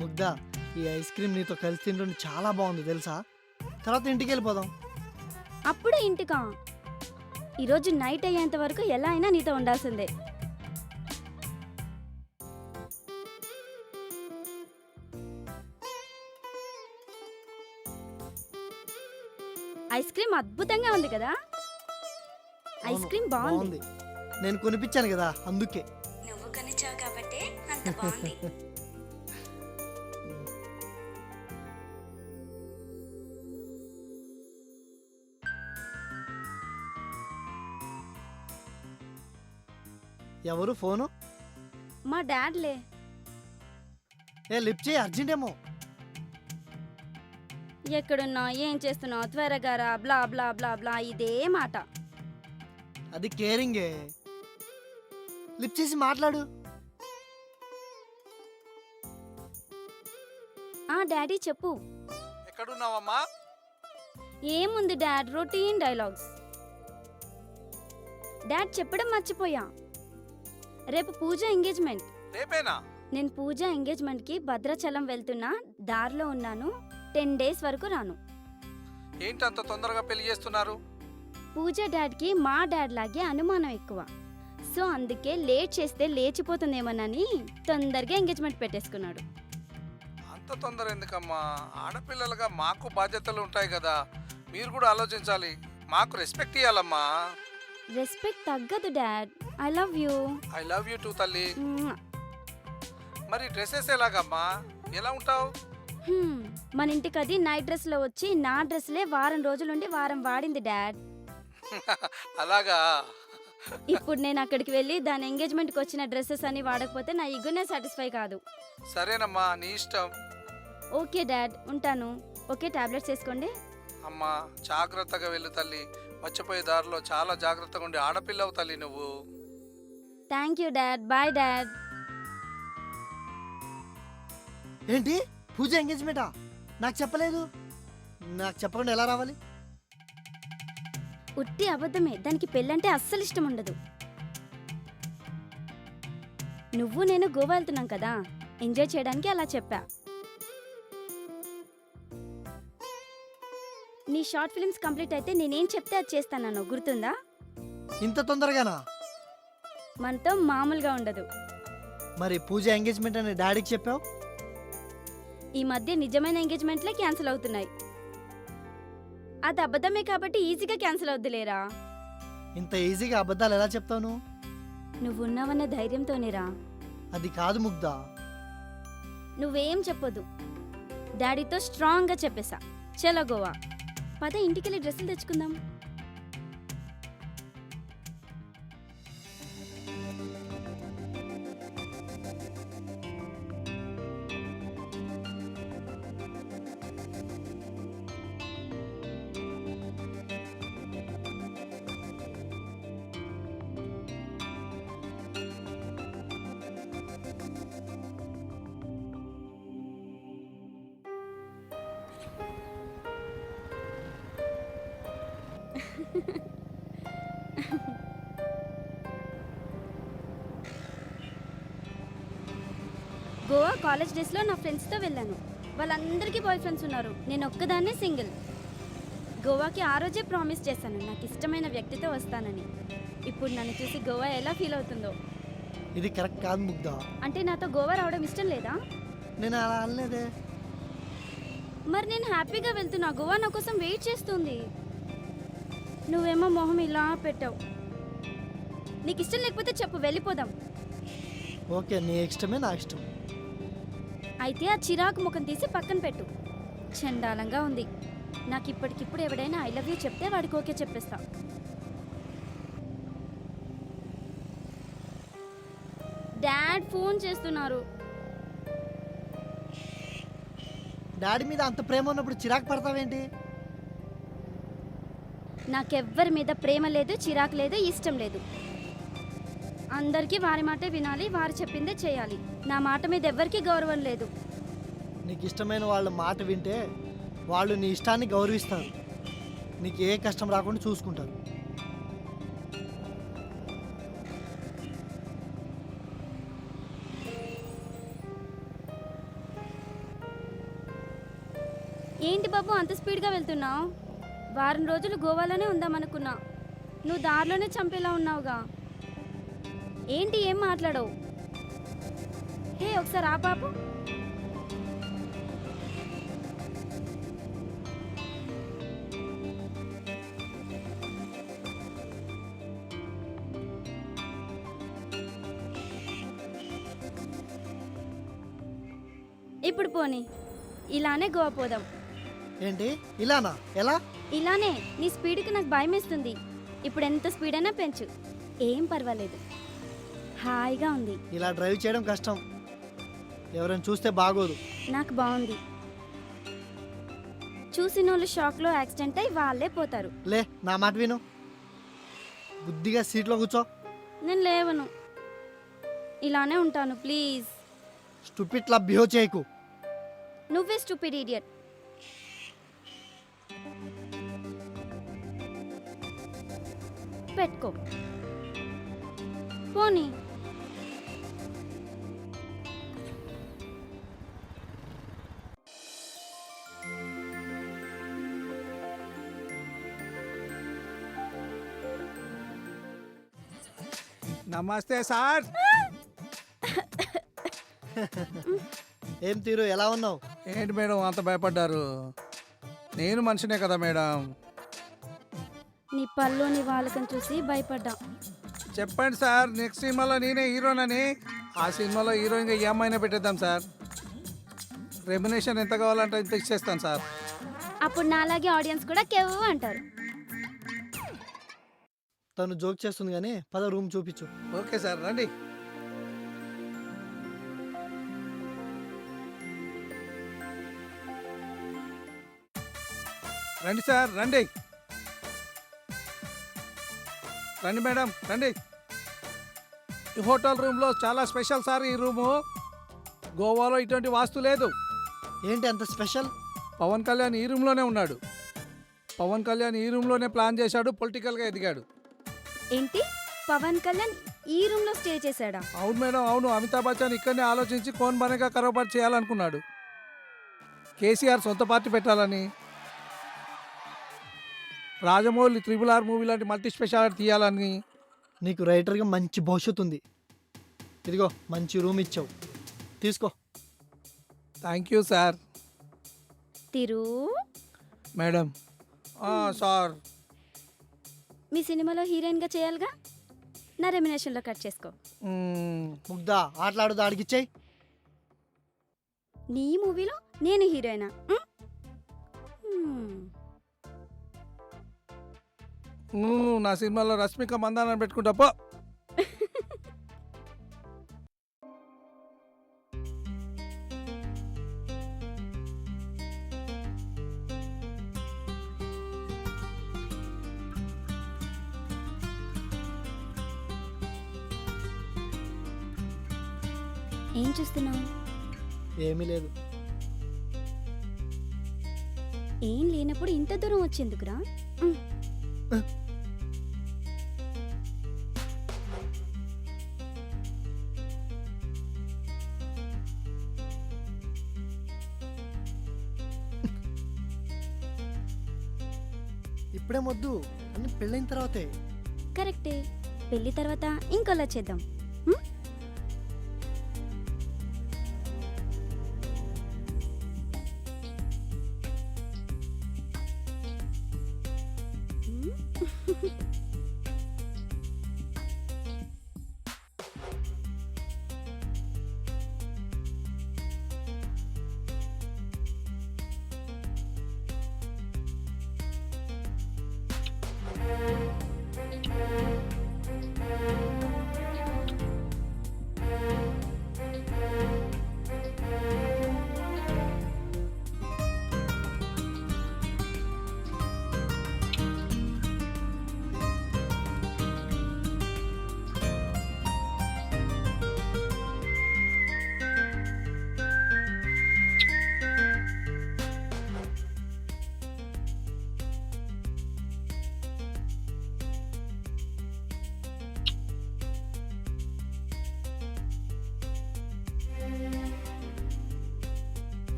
ముగ్ధా, ఈ ఐస్ క్రీమ్ నీతో కలిసి తింటుంటే చాలా బాగుంది తెలుసా. తర్వాత ఇంటికి వెళ్ళిపోదాం. అప్పుడే ఇంటికా? ఈరోజు నైట్ అయ్యేంత వరకు ఎలా అయినా నీతో ఉండాల్సిందే. ఐస్ క్రీమ్ అద్భుతంగా ఉంది కదా. ఐస్ అవును, క్రీమ్ బాగుంది. నేను కొనిపించాను కదా అందుకే. నువ్వు కొనిచ్చావు కాబట్టి అంత బాగుంది. ఎవరు ఫోను? మా డాడ్లే. లిఫ్ట్ చేయి, అర్జెంట్ ఏమో. ఎక్కడున్నా, ఏం చేస్తున్నావు, త్వరగా రా, బ్లా బ్లా బ్లా బ్లా, ఇదే మాట. అది కేరింగే. లిఫ్ట్ చేసి మాట్లాడు. డాడీ చెప్పు. ఎక్కడున్నావమ్మా? ఏముంది డాడ్, రొటీన్ డైలాగ్స్. డాడ్ చెప్పడం మర్చిపోయా, రేపు పూజ ఎంగేజ్మెంట్. రేపేనా? నేను పూజ ఎంగేజ్మెంట్కి భద్రాచలం వెళ్తున్నా, దారిలో ఉన్నాను. 10 days వరకు రాను. ఏంటంత తొందరగా పెళ్లి చేస్తున్నారు? పూజ డాడ్కి మా డాడ్ లాగే అనుమానం ఎక్కువ. సో అందుకే లేట్ చేస్తే లేచిపోతుందేమోనని తొందరగా ఎంగేజ్మెంట్ పెట్టేసుకున్నాడు. అంత తొందర ఎందుకమ్మా? ఆడపిల్లలుగా మాకు బాధ్యతలు ఉంటాయి కదా, మీరు కూడా ఆలోచించాలి. మాకు రెస్పెక్ట్ ఇవ్వాలమ్మా. రెస్పెక్ట్ తగ్గదు dad. I love you. I love you two తల్లి. మరి డ్రెస్సెస్ ఎలాగమ్మా? ఎలా ఉంటావు? మన ఇంటికి అది నైట్ డ్రెస్లో వచ్చి నా డ్రెస్లే వారం రోజులుండి వారం వాడింది డాడ్. అలాగా? ఇప్పుడు నేను అక్కడికి వెళ్ళి దాని ఎంగేజ్మెంట్కి వచ్చిన డ్రెస్సెస్ అన్ని వాడకపోతే నా ఈగోనే సాటిస్ఫై కాదు. సరేనమ్మా, నీ ఇష్టం. ఓకే డాడ్, ఉంటాను. ఓకే, టాబ్లెట్స్ వేసుకోండి. అమ్మా జాగ్రత్తగా వెళ్ళు తల్లి. వచ్చిపోయే దారిలో చాలా జాగ్రత్తగా ఉండి. ఆడపిల్లవు తల్లి నువ్వు. Thank you dad. Bye dad. ఏంటి పూజ ఎంగేజ్మెంటా? నాకు చెప్పలేదు. నాకు చెప్పకుండా ఎలా రావాలి? ఉట్టి అబద్ధమే, దానికి పెళ్ళంటే అస్సలు ఇష్టం ఉండదు. నువ్వు నేను గోవా వెళ్తున్నాం కదా, ఎంజాయ్ చేయడానికి అలా చెప్పా. నీ షార్ట్ ఫిల్మ్స్ కంప్లీట్ అయితే నేనేం చెప్తే అది చేస్తానన్నాను, గుర్తుందా? ఇంత తొందరగానా? మనతో మామూలుగా ఉండదు. మరి పూజ ఎంగేజ్మెంట్ అని డాడీకి చెప్పావు. ఈ మధ్య నిజమైన ఎంగేజ్మెంట్లే క్యాన్సిల్ అవుతున్నాయి. అది అబద్ధమే కాబట్టి ఈజీగా క్యాన్సిల్ అవుద్దులేరా. ఇంత ఈజీగా అబద్ధాలు ఎలా చెప్తావు? నువ్వున్నావన్న ధైర్యంతోనేరా. అది కాదు ముగ్ధా. నువ్వేం చెప్పొద్దు, డాడీతో స్ట్రాంగ్గా చెప్పేశా. చలో గోవా, పద ఇంటికెళ్ళి డ్రెస్సులు తెచ్చుకుందాం. గోవా కాలేజ్ డేస్లో నా ఫ్రెండ్స్తో వెళ్ళాను. వాళ్ళందరికీ బాయ్ ఫ్రెండ్స్ ఉన్నారు, నేను ఒక్కదాన్నే సింగిల్. గోవాకి ఆ రోజే ప్రామిస్ చేశాను నాకు ఇష్టమైన వ్యక్తితో వస్తానని. ఇప్పుడు నన్ను చూసి గోవా ఎలా ఫీల్ అవుతుందో. ఇది కరెక్ట్ కాదు ముగ్ధా. అంటే నాతో గోవా రావడం ఇష్టం లేదా? నేను అలా అనలేదే. మరి నేను హ్యాపీగా వెళ్తున్నా, గోవా నా కోసం వెయిట్ చేస్తుంది. నువ్వేమో మొహం ఇలా పెట్టావు. నీకు ఇష్టం లేకపోతే చెప్పు, వెళ్ళిపోదాం. ఓకే, నీ ఇష్టమే నా ఇష్టం. అయితే ఆ చిరాకు ముఖం తీసి పక్కన పెట్టు. చండాలంగా ఉంది. నాకు ఇప్పటికిప్పుడు ఎవడైనా ఐ లవ్ యూ చెప్తే వాడికి ఓకే చెప్పేస్తా. డాడ్ ఫోన్ చేస్తున్నారు. డాడీ మీద అంత ప్రేమ ఉన్నప్పుడు చిరాకు పడతావేంటి? నాకెవ్వరి మీద ప్రేమ లేదు, చిరాకు లేదు, ఇష్టం లేదు. అందరికీ వారి మాటే వినాలి, వారు చెప్పిందే చేయాలి. నా మాట మీద ఎవ్వరికీ గౌరవం లేదు. నీకు ఇష్టమైన వాళ్ళ మాట వింటే వాళ్ళు నీ ఇష్టాన్ని గౌరవిస్తారు. నీకు ఏ కష్టం రాకుండా చూసుకుంటారు. ఏంటి బాబు అంత స్పీడ్గా వెళ్తున్నావు? వారం రోజులు గోవాలోనే ఉందామనుకున్నా, నువ్వు దారిలోనే చంపేలా ఉన్నావుగా. ఏంటి ఏం మాట్లాడవు? హే ఒకసారి ఆ బాబు. ఇప్పుడు పోనీ ఇలానే గోవా పోదాం. ఏంటి ఇలానా? ఎలా? ఇలానే. నీ స్పీడ్కి నాకు భయం వేస్తుంది. ఇప్పుడు ఎంత స్పీడ్ అయినా పెంచు, ఏం పర్వాలేదు. హాయిగా ఉంది. ఇలా డ్రైవ్ చేయడం కష్టం, ఎవరైనా చూస్తే బాగోదు. నాకు బాగుంది. చూసిన వాళ్ళు షాక్లో యాక్సిడెంట్ అయి వాళ్ళే పోతారు. లే నా మాట విను, బుద్ధిగా సీట్లో కూర్చో. నేను లేవను, ఇలానే ఉంటాను. ప్లీజ్. స్టూపిడ్లా బిహేవ్ చేయకు. నువ్వే స్టూపిడ్ ఇడియట్. పెట్టుకో పోనీ. నమస్తే సార్. ఏం తీరు, ఎలా ఉన్నావు? ఏంటి మేడం అంత భయపడ్డారు? నేను మనిషినే కదా మేడం. నీ పల్లోని వాళ్ళకం చూసి భయపడ్డా. చెప్పండి సార్, నెక్స్ట్ సినిమాలో నేనే హీరోనని. ఆ సినిమాలో హీరోయిన్గా ఈ అమ్మాయినే పెట్టేద్దాం సార్. రెమ్యునేషన్ ఎంత కావాలంటే ఇంత ఇచ్చేస్తాను సార్. అప్పుడు నాలాగే ఆడియన్స్ కూడా కెవ్వు అంటారు. తను జోక్ చేస్తుంది కానీ పద రూమ్ చూపించు. ఓకే సార్, రండి. రండి సార్, రండి రండి మేడం, రండి. ఈ హోటల్ రూమ్లో చాలా స్పెషల్ సార్. ఈ రూము గోవాలో ఇటువంటి వాస్తు లేదు. ఏంటి అంత స్పెషల్? పవన్ కళ్యాణ్ ఈ రూమ్లోనే ఉన్నాడు. పవన్ కళ్యాణ్ ఈ రూమ్లోనే ప్లాన్ చేశాడు, పొలిటికల్గా ఎదిగాడు. ఏంటి, పవన్ కళ్యాణ్ ఈ రూమ్ లో స్టే చేశాడా? అవును మేడం, అవును. అమితాబ్ బచ్చన్ ఇక్కడనే ఆలోచించి కోన్ బనేగా కరోబార్ చేయాలనుకున్నాడు. కేసీఆర్ సొంత పార్టీ పెట్టాలని, రాజమౌళి RRR మూవీ లాంటి మల్టీ స్పెషాలిటీ తీయాలని. నీకు రైటర్గా మంచి భవిష్యత్తు ఉంది. ఇదిగో మంచి రూమ్ ఇచ్చావు, తీసుకో. Thank you sir. Thiru, madam. Sir, మీ సినిమాలో హీరోయిన్ గా చేయాలిగా, నా రెమ్యునేషన్ లో కట్ చేసుకో. ముగ్ధా ఆటలాడు, దాడికిచ్చేయి. నీ మూవీలో నేను హీరోయినా? నా సినిమాలో రష్మిక మందాన పెట్టుకుంటా పో. ఏం చూస్తున్నావు? ఏమీ లేదు. ఏం లేనప్పుడు ఇంత దూరం వచ్చేందుకురా? ఇప్పుడే వద్దు, అన్ని పెళ్ళైన తర్వాతే. కరెక్టే, పెళ్లి తర్వాత ఇంకోలా చేద్దాం.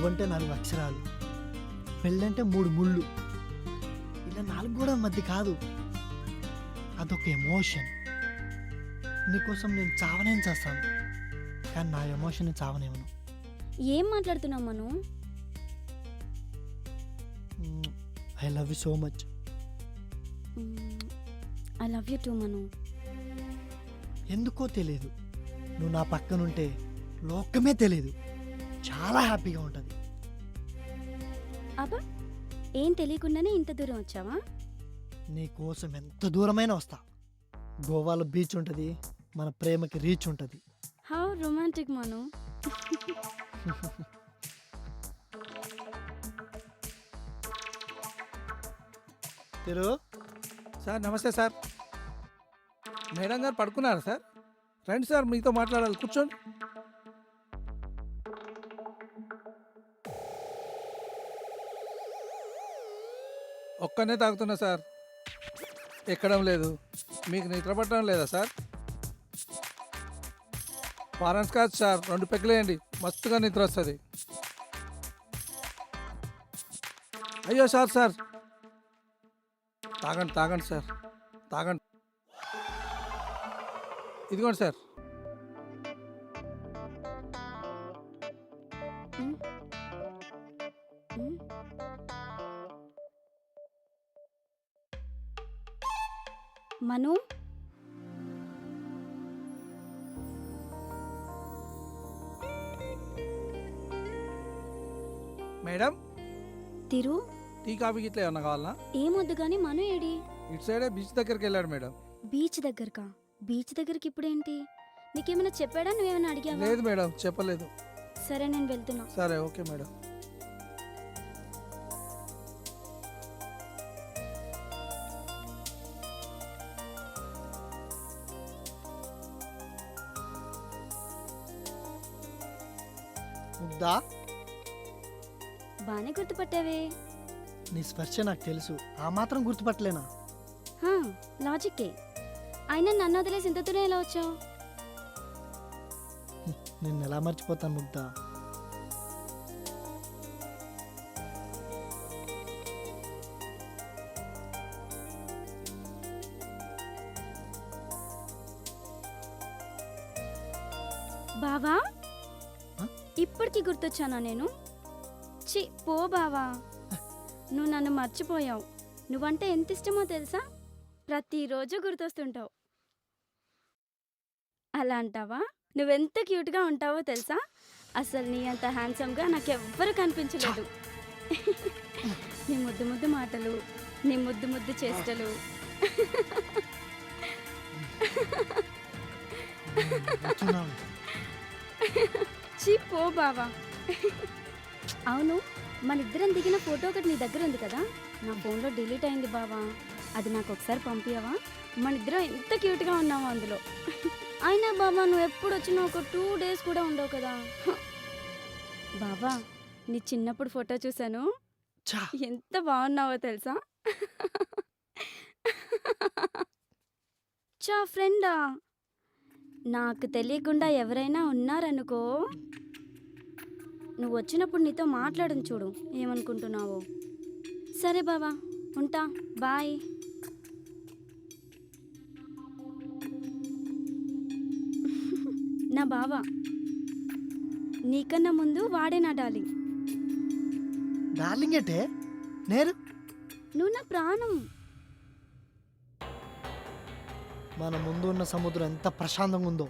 లవ్ అంటే 4 అక్షరాలు, పెళ్ళంటే 3 ముళ్ళు. ఇలా 4 గోడల మధ్య కాదు, అదొక ఎమోషన్. నీకోసం నేను చావనేం చేస్తాను, కానీ నా ఎమోషన్ చావనేమను. ఏం మాట్లాడుతున్నావు Manu? I love you so much. I love you too Manu. ఎందుకో తెలియదు, నువ్వు నా పక్కనుంటే లోకమే తెలియదు, చాలా హ్యాపీగా ఉంటుంది. అబ్బా, ఏం తెలియకుండానే ఇంత దూరం వచ్చావా? నీ కోసం ఎంత దూరమైనా వస్తా. గోవాలో బీచ్ ఉంటుంది, మన ప్రేమకి రీచ్ ఉంటుంది. How romantic Manu. Thiru, sir నమస్తే సార్. మేడం గారు పడుకున్నారా సార్? రండి సార్, మీతో మాట్లాడాలి, కూర్చోండి. ఒక్కనే తాగుతున్నా సార్, ఎక్కడం లేదు. మీకు నిద్ర పట్టడం లేదా సార్? ఫారెన్స్ కాదు సార్, 2 పెగ్గులేయండి, మస్తుగా నిద్ర వస్తుంది. అయ్యో సార్ సార్, తాగండి తాగండి సార్, తాగండి. ఇదిగోండి సార్. మను, మేడం, తిరు, టీ కాఫీ గిట్ల ఏమన్నా కావాలనా? ఏమొద్దు కానీ మను ఏడి? ఇటు సైడే బీచ్ దగ్గరికి వెళ్ళాడు మేడం. బీచ్ దగ్గరకా? బీచ్ దగ్గరికి ఇప్పుడేంటి? నీకేమైనా చెప్పాడా? నువ్వేమైనా అడిగావా? లేదు మేడం, చెప్పలేదు. సరే, నేను వెళ్తున్నా. సరే ఓకే మేడం. ముగ్ధా, బానే గుర్తుపట్టావే. నీ స్పర్శ నాకు తెలుసు, ఆ మాత్రం గుర్తుపట్టలేనా? హా, లాజిక్కే. అయినా నన్ను వదిలేసి ఇంత దూరం ఎలా వచ్చావు? నిన్ను ఎలా మర్చిపోతాను ముగ్ధా. బావా, హ? ఇప్పటికి గుర్తొచ్చానా నేను? చి పో బావా, నువ్వు నన్ను మర్చిపోయావు. నువ్వంటే ఎంత ఇష్టమో తెలుసా? ప్రతిరోజు గుర్తొస్తుంటావు. అలా అంటావా? నువ్వెంత క్యూట్గా ఉంటావో తెలుసా? అసలు నీ అంత హ్యాండ్సమ్గా నాకెవ్వరు కనిపించలేదు. నీ ముద్దు ముద్దు మాటలు, నీ ముద్దు ముద్దు చేష్టలు. చీ పో బావా. అవును, మన ఇద్దరం దిగిన ఫోటో ఒకటి నీ దగ్గర ఉంది కదా? నా ఫోన్లో డిలీట్ అయింది బావా, అది నాకు ఒకసారి పంపించవా? మన ఇద్దరం ఎంత క్యూట్గా ఉన్నామో అందులో. అయినా బాబా, నువ్వు ఎప్పుడు వచ్చినా ఒక 2 days కూడా ఉండవు కదా. బాబా, నీ చిన్నప్పుడు ఫోటో చూశాను, ఛా, ఎంత బాగున్నావో తెలుసా? చా ఫ్రెండా? నాకు తెలియకుండా ఎవరైనా ఉన్నారనుకో, నువ్వు వచ్చినప్పుడు నీతో మాట్లాడను చూడు, ఏమనుకుంటున్నావో. సరే బావా, ఉంటా, బాయ్. నా బావా, నీకన్నా ముందు వాడే నా డార్లింగ్. డార్లింగ్ అంటే నేను? నువ్వు నా ప్రాణం. మన ముందు ఉన్న సముద్రం ఎంత ప్రశాంతంగా ఉందో,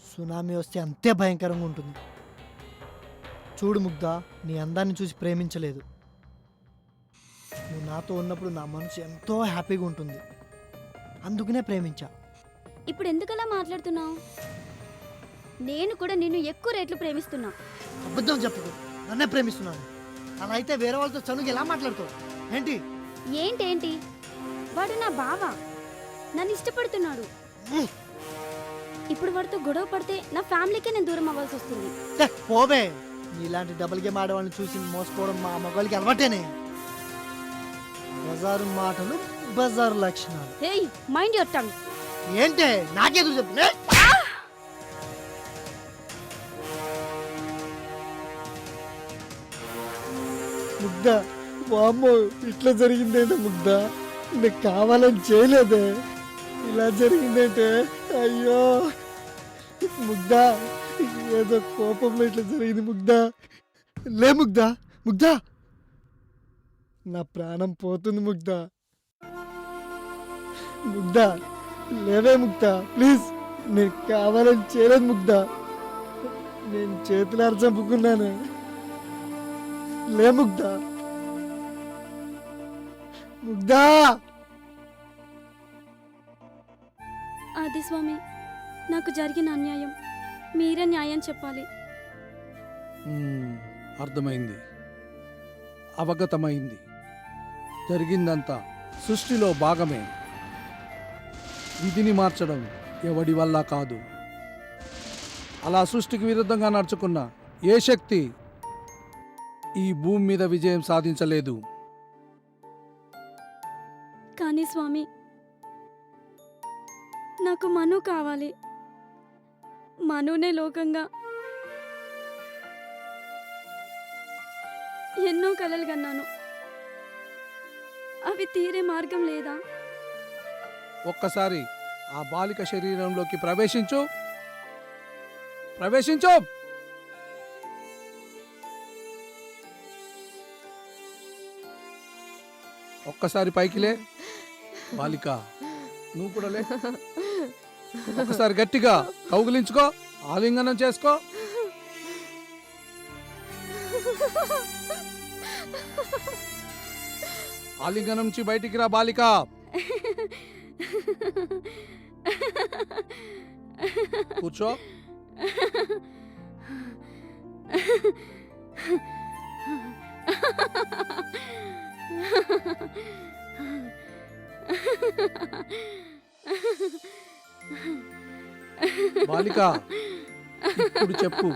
సునామీ వస్తే అంతే భయంకరంగా ఉంటుంది. చూడు ముగ్ధా, నీ అందాన్ని చూసి ప్రేమించలేదు. నువ్వు నాతో ఉన్నప్పుడు నా మనసు ఎంతో హ్యాపీగా ఉంటుంది, అందుకనే ప్రేమించా. ఇప్పుడు ఎందుకలా మాట్లాడుతున్నావు? నేను కూడా నిన్ను ఎక్కువ రేట్లు ప్రేమిస్తున్నా. అబద్ధం చెప్పకు, నన్నే ప్రేమిస్తున్నాను. అలా అయితే వేరే వాళ్ళతో చనువు ఎలా మాట్లాడుతావు? ఏంటి? ఏంటేంటి? వాడు నా బావ, నన్ను ఇష్టపడుతున్నాడు. ఇప్పుడు వాడితో గొడవ పడితే నా ఫ్యామిలీకే నేను దూరం అవ్వాల్సి వస్తుంది. ఛే, పోవే. నీలాంటి డబుల్ గేమ్ ఆడేవాళ్ళని చూసి మోసపోవడం మా మగవాళ్ళకి అలవాటేనే. బజారు మాటలు, బజారు లక్షణాలు. Hey, mind your tongue. ఏంటే నాకేదో చెప్పు. ముగ్ధ వామ్మో ఇట్లా జరిగిందేంటే ముగ్ధ నీకు కావాలని చేయలేదే ఇలా జరిగిందేంటే అయ్యో ముగ్ధ ఏదో కోపంలో ఇట్లా జరిగింది ముగ్ధ లే ముగ్ధ ముగ్ధ నా ప్రాణం పోతుంది ముగ్ధ ముగ్ధ లేవే ముగ్ధ ప్లీజ్ నేను కావాలని చేయలేదు ముగ్ధ నేను చేతులారు చంపుకున్నాను లే ముగ్ధ ముగ్ధ అది స్వామి నాకు జరిగిన అన్యాయం మీరే న్యాయం చెప్పాలి. అర్థమైంది, అవగతమైంది. జరిగిందంతా సృష్టిలో భాగమే. విధిని మార్చడం ఎవడి వల్ల కాదు. అలా సృష్టికి విరుద్ధంగా నడుచుకున్న ఏ శక్తి ఈ భూమి మీద విజయం సాధించలేదు. కానీ స్వామి నాకు మను కావాలి. మనునే లోకంగా ఎన్నో కలలు కన్నాను. అవి తీరే మార్గం లేదా? ఒక్కసారి ఆ బాలిక శరీరంలోకి ప్రవేశించు. ప్రవేశించు. ఒక్కసారి పైకిలే. బాలిక నువ్వు కూడా లే. ఒక్కసారి గట్టిగా కౌగిలించుకో, ఆలింగనం చేసుకో. ఆలింగనం నుంచి బయటికి రా బాలిక. కూర్చో. బాలిక ఇప్పుడు చెప్పు,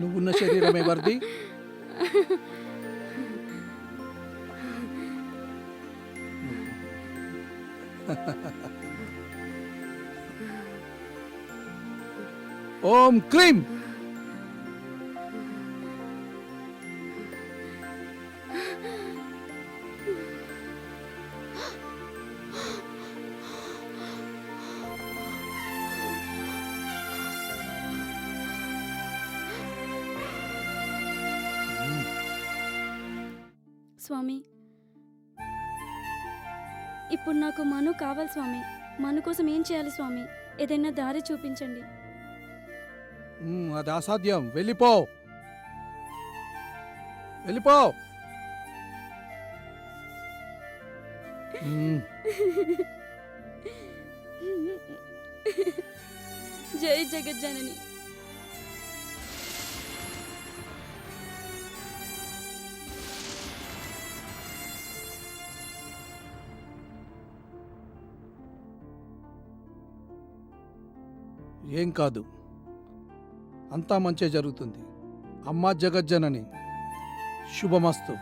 నువ్వున్న శరీరం ఎవరిది? ఓం క్లీం. స్వామి ఇప్పుడు నాకు మను కావాలి స్వామి. మను కోసం ఏం చేయాలి స్వామి? ఏదైనా దారి చూపించండి. అది అసాధ్యం. వెళ్ళిపో, వెళ్ళిపో. జై జగజ్జనని. ఏం కాదు, అంతా మంచే జరుగుతుంది. అమ్మా జగజ్జనని, శుభమస్తు.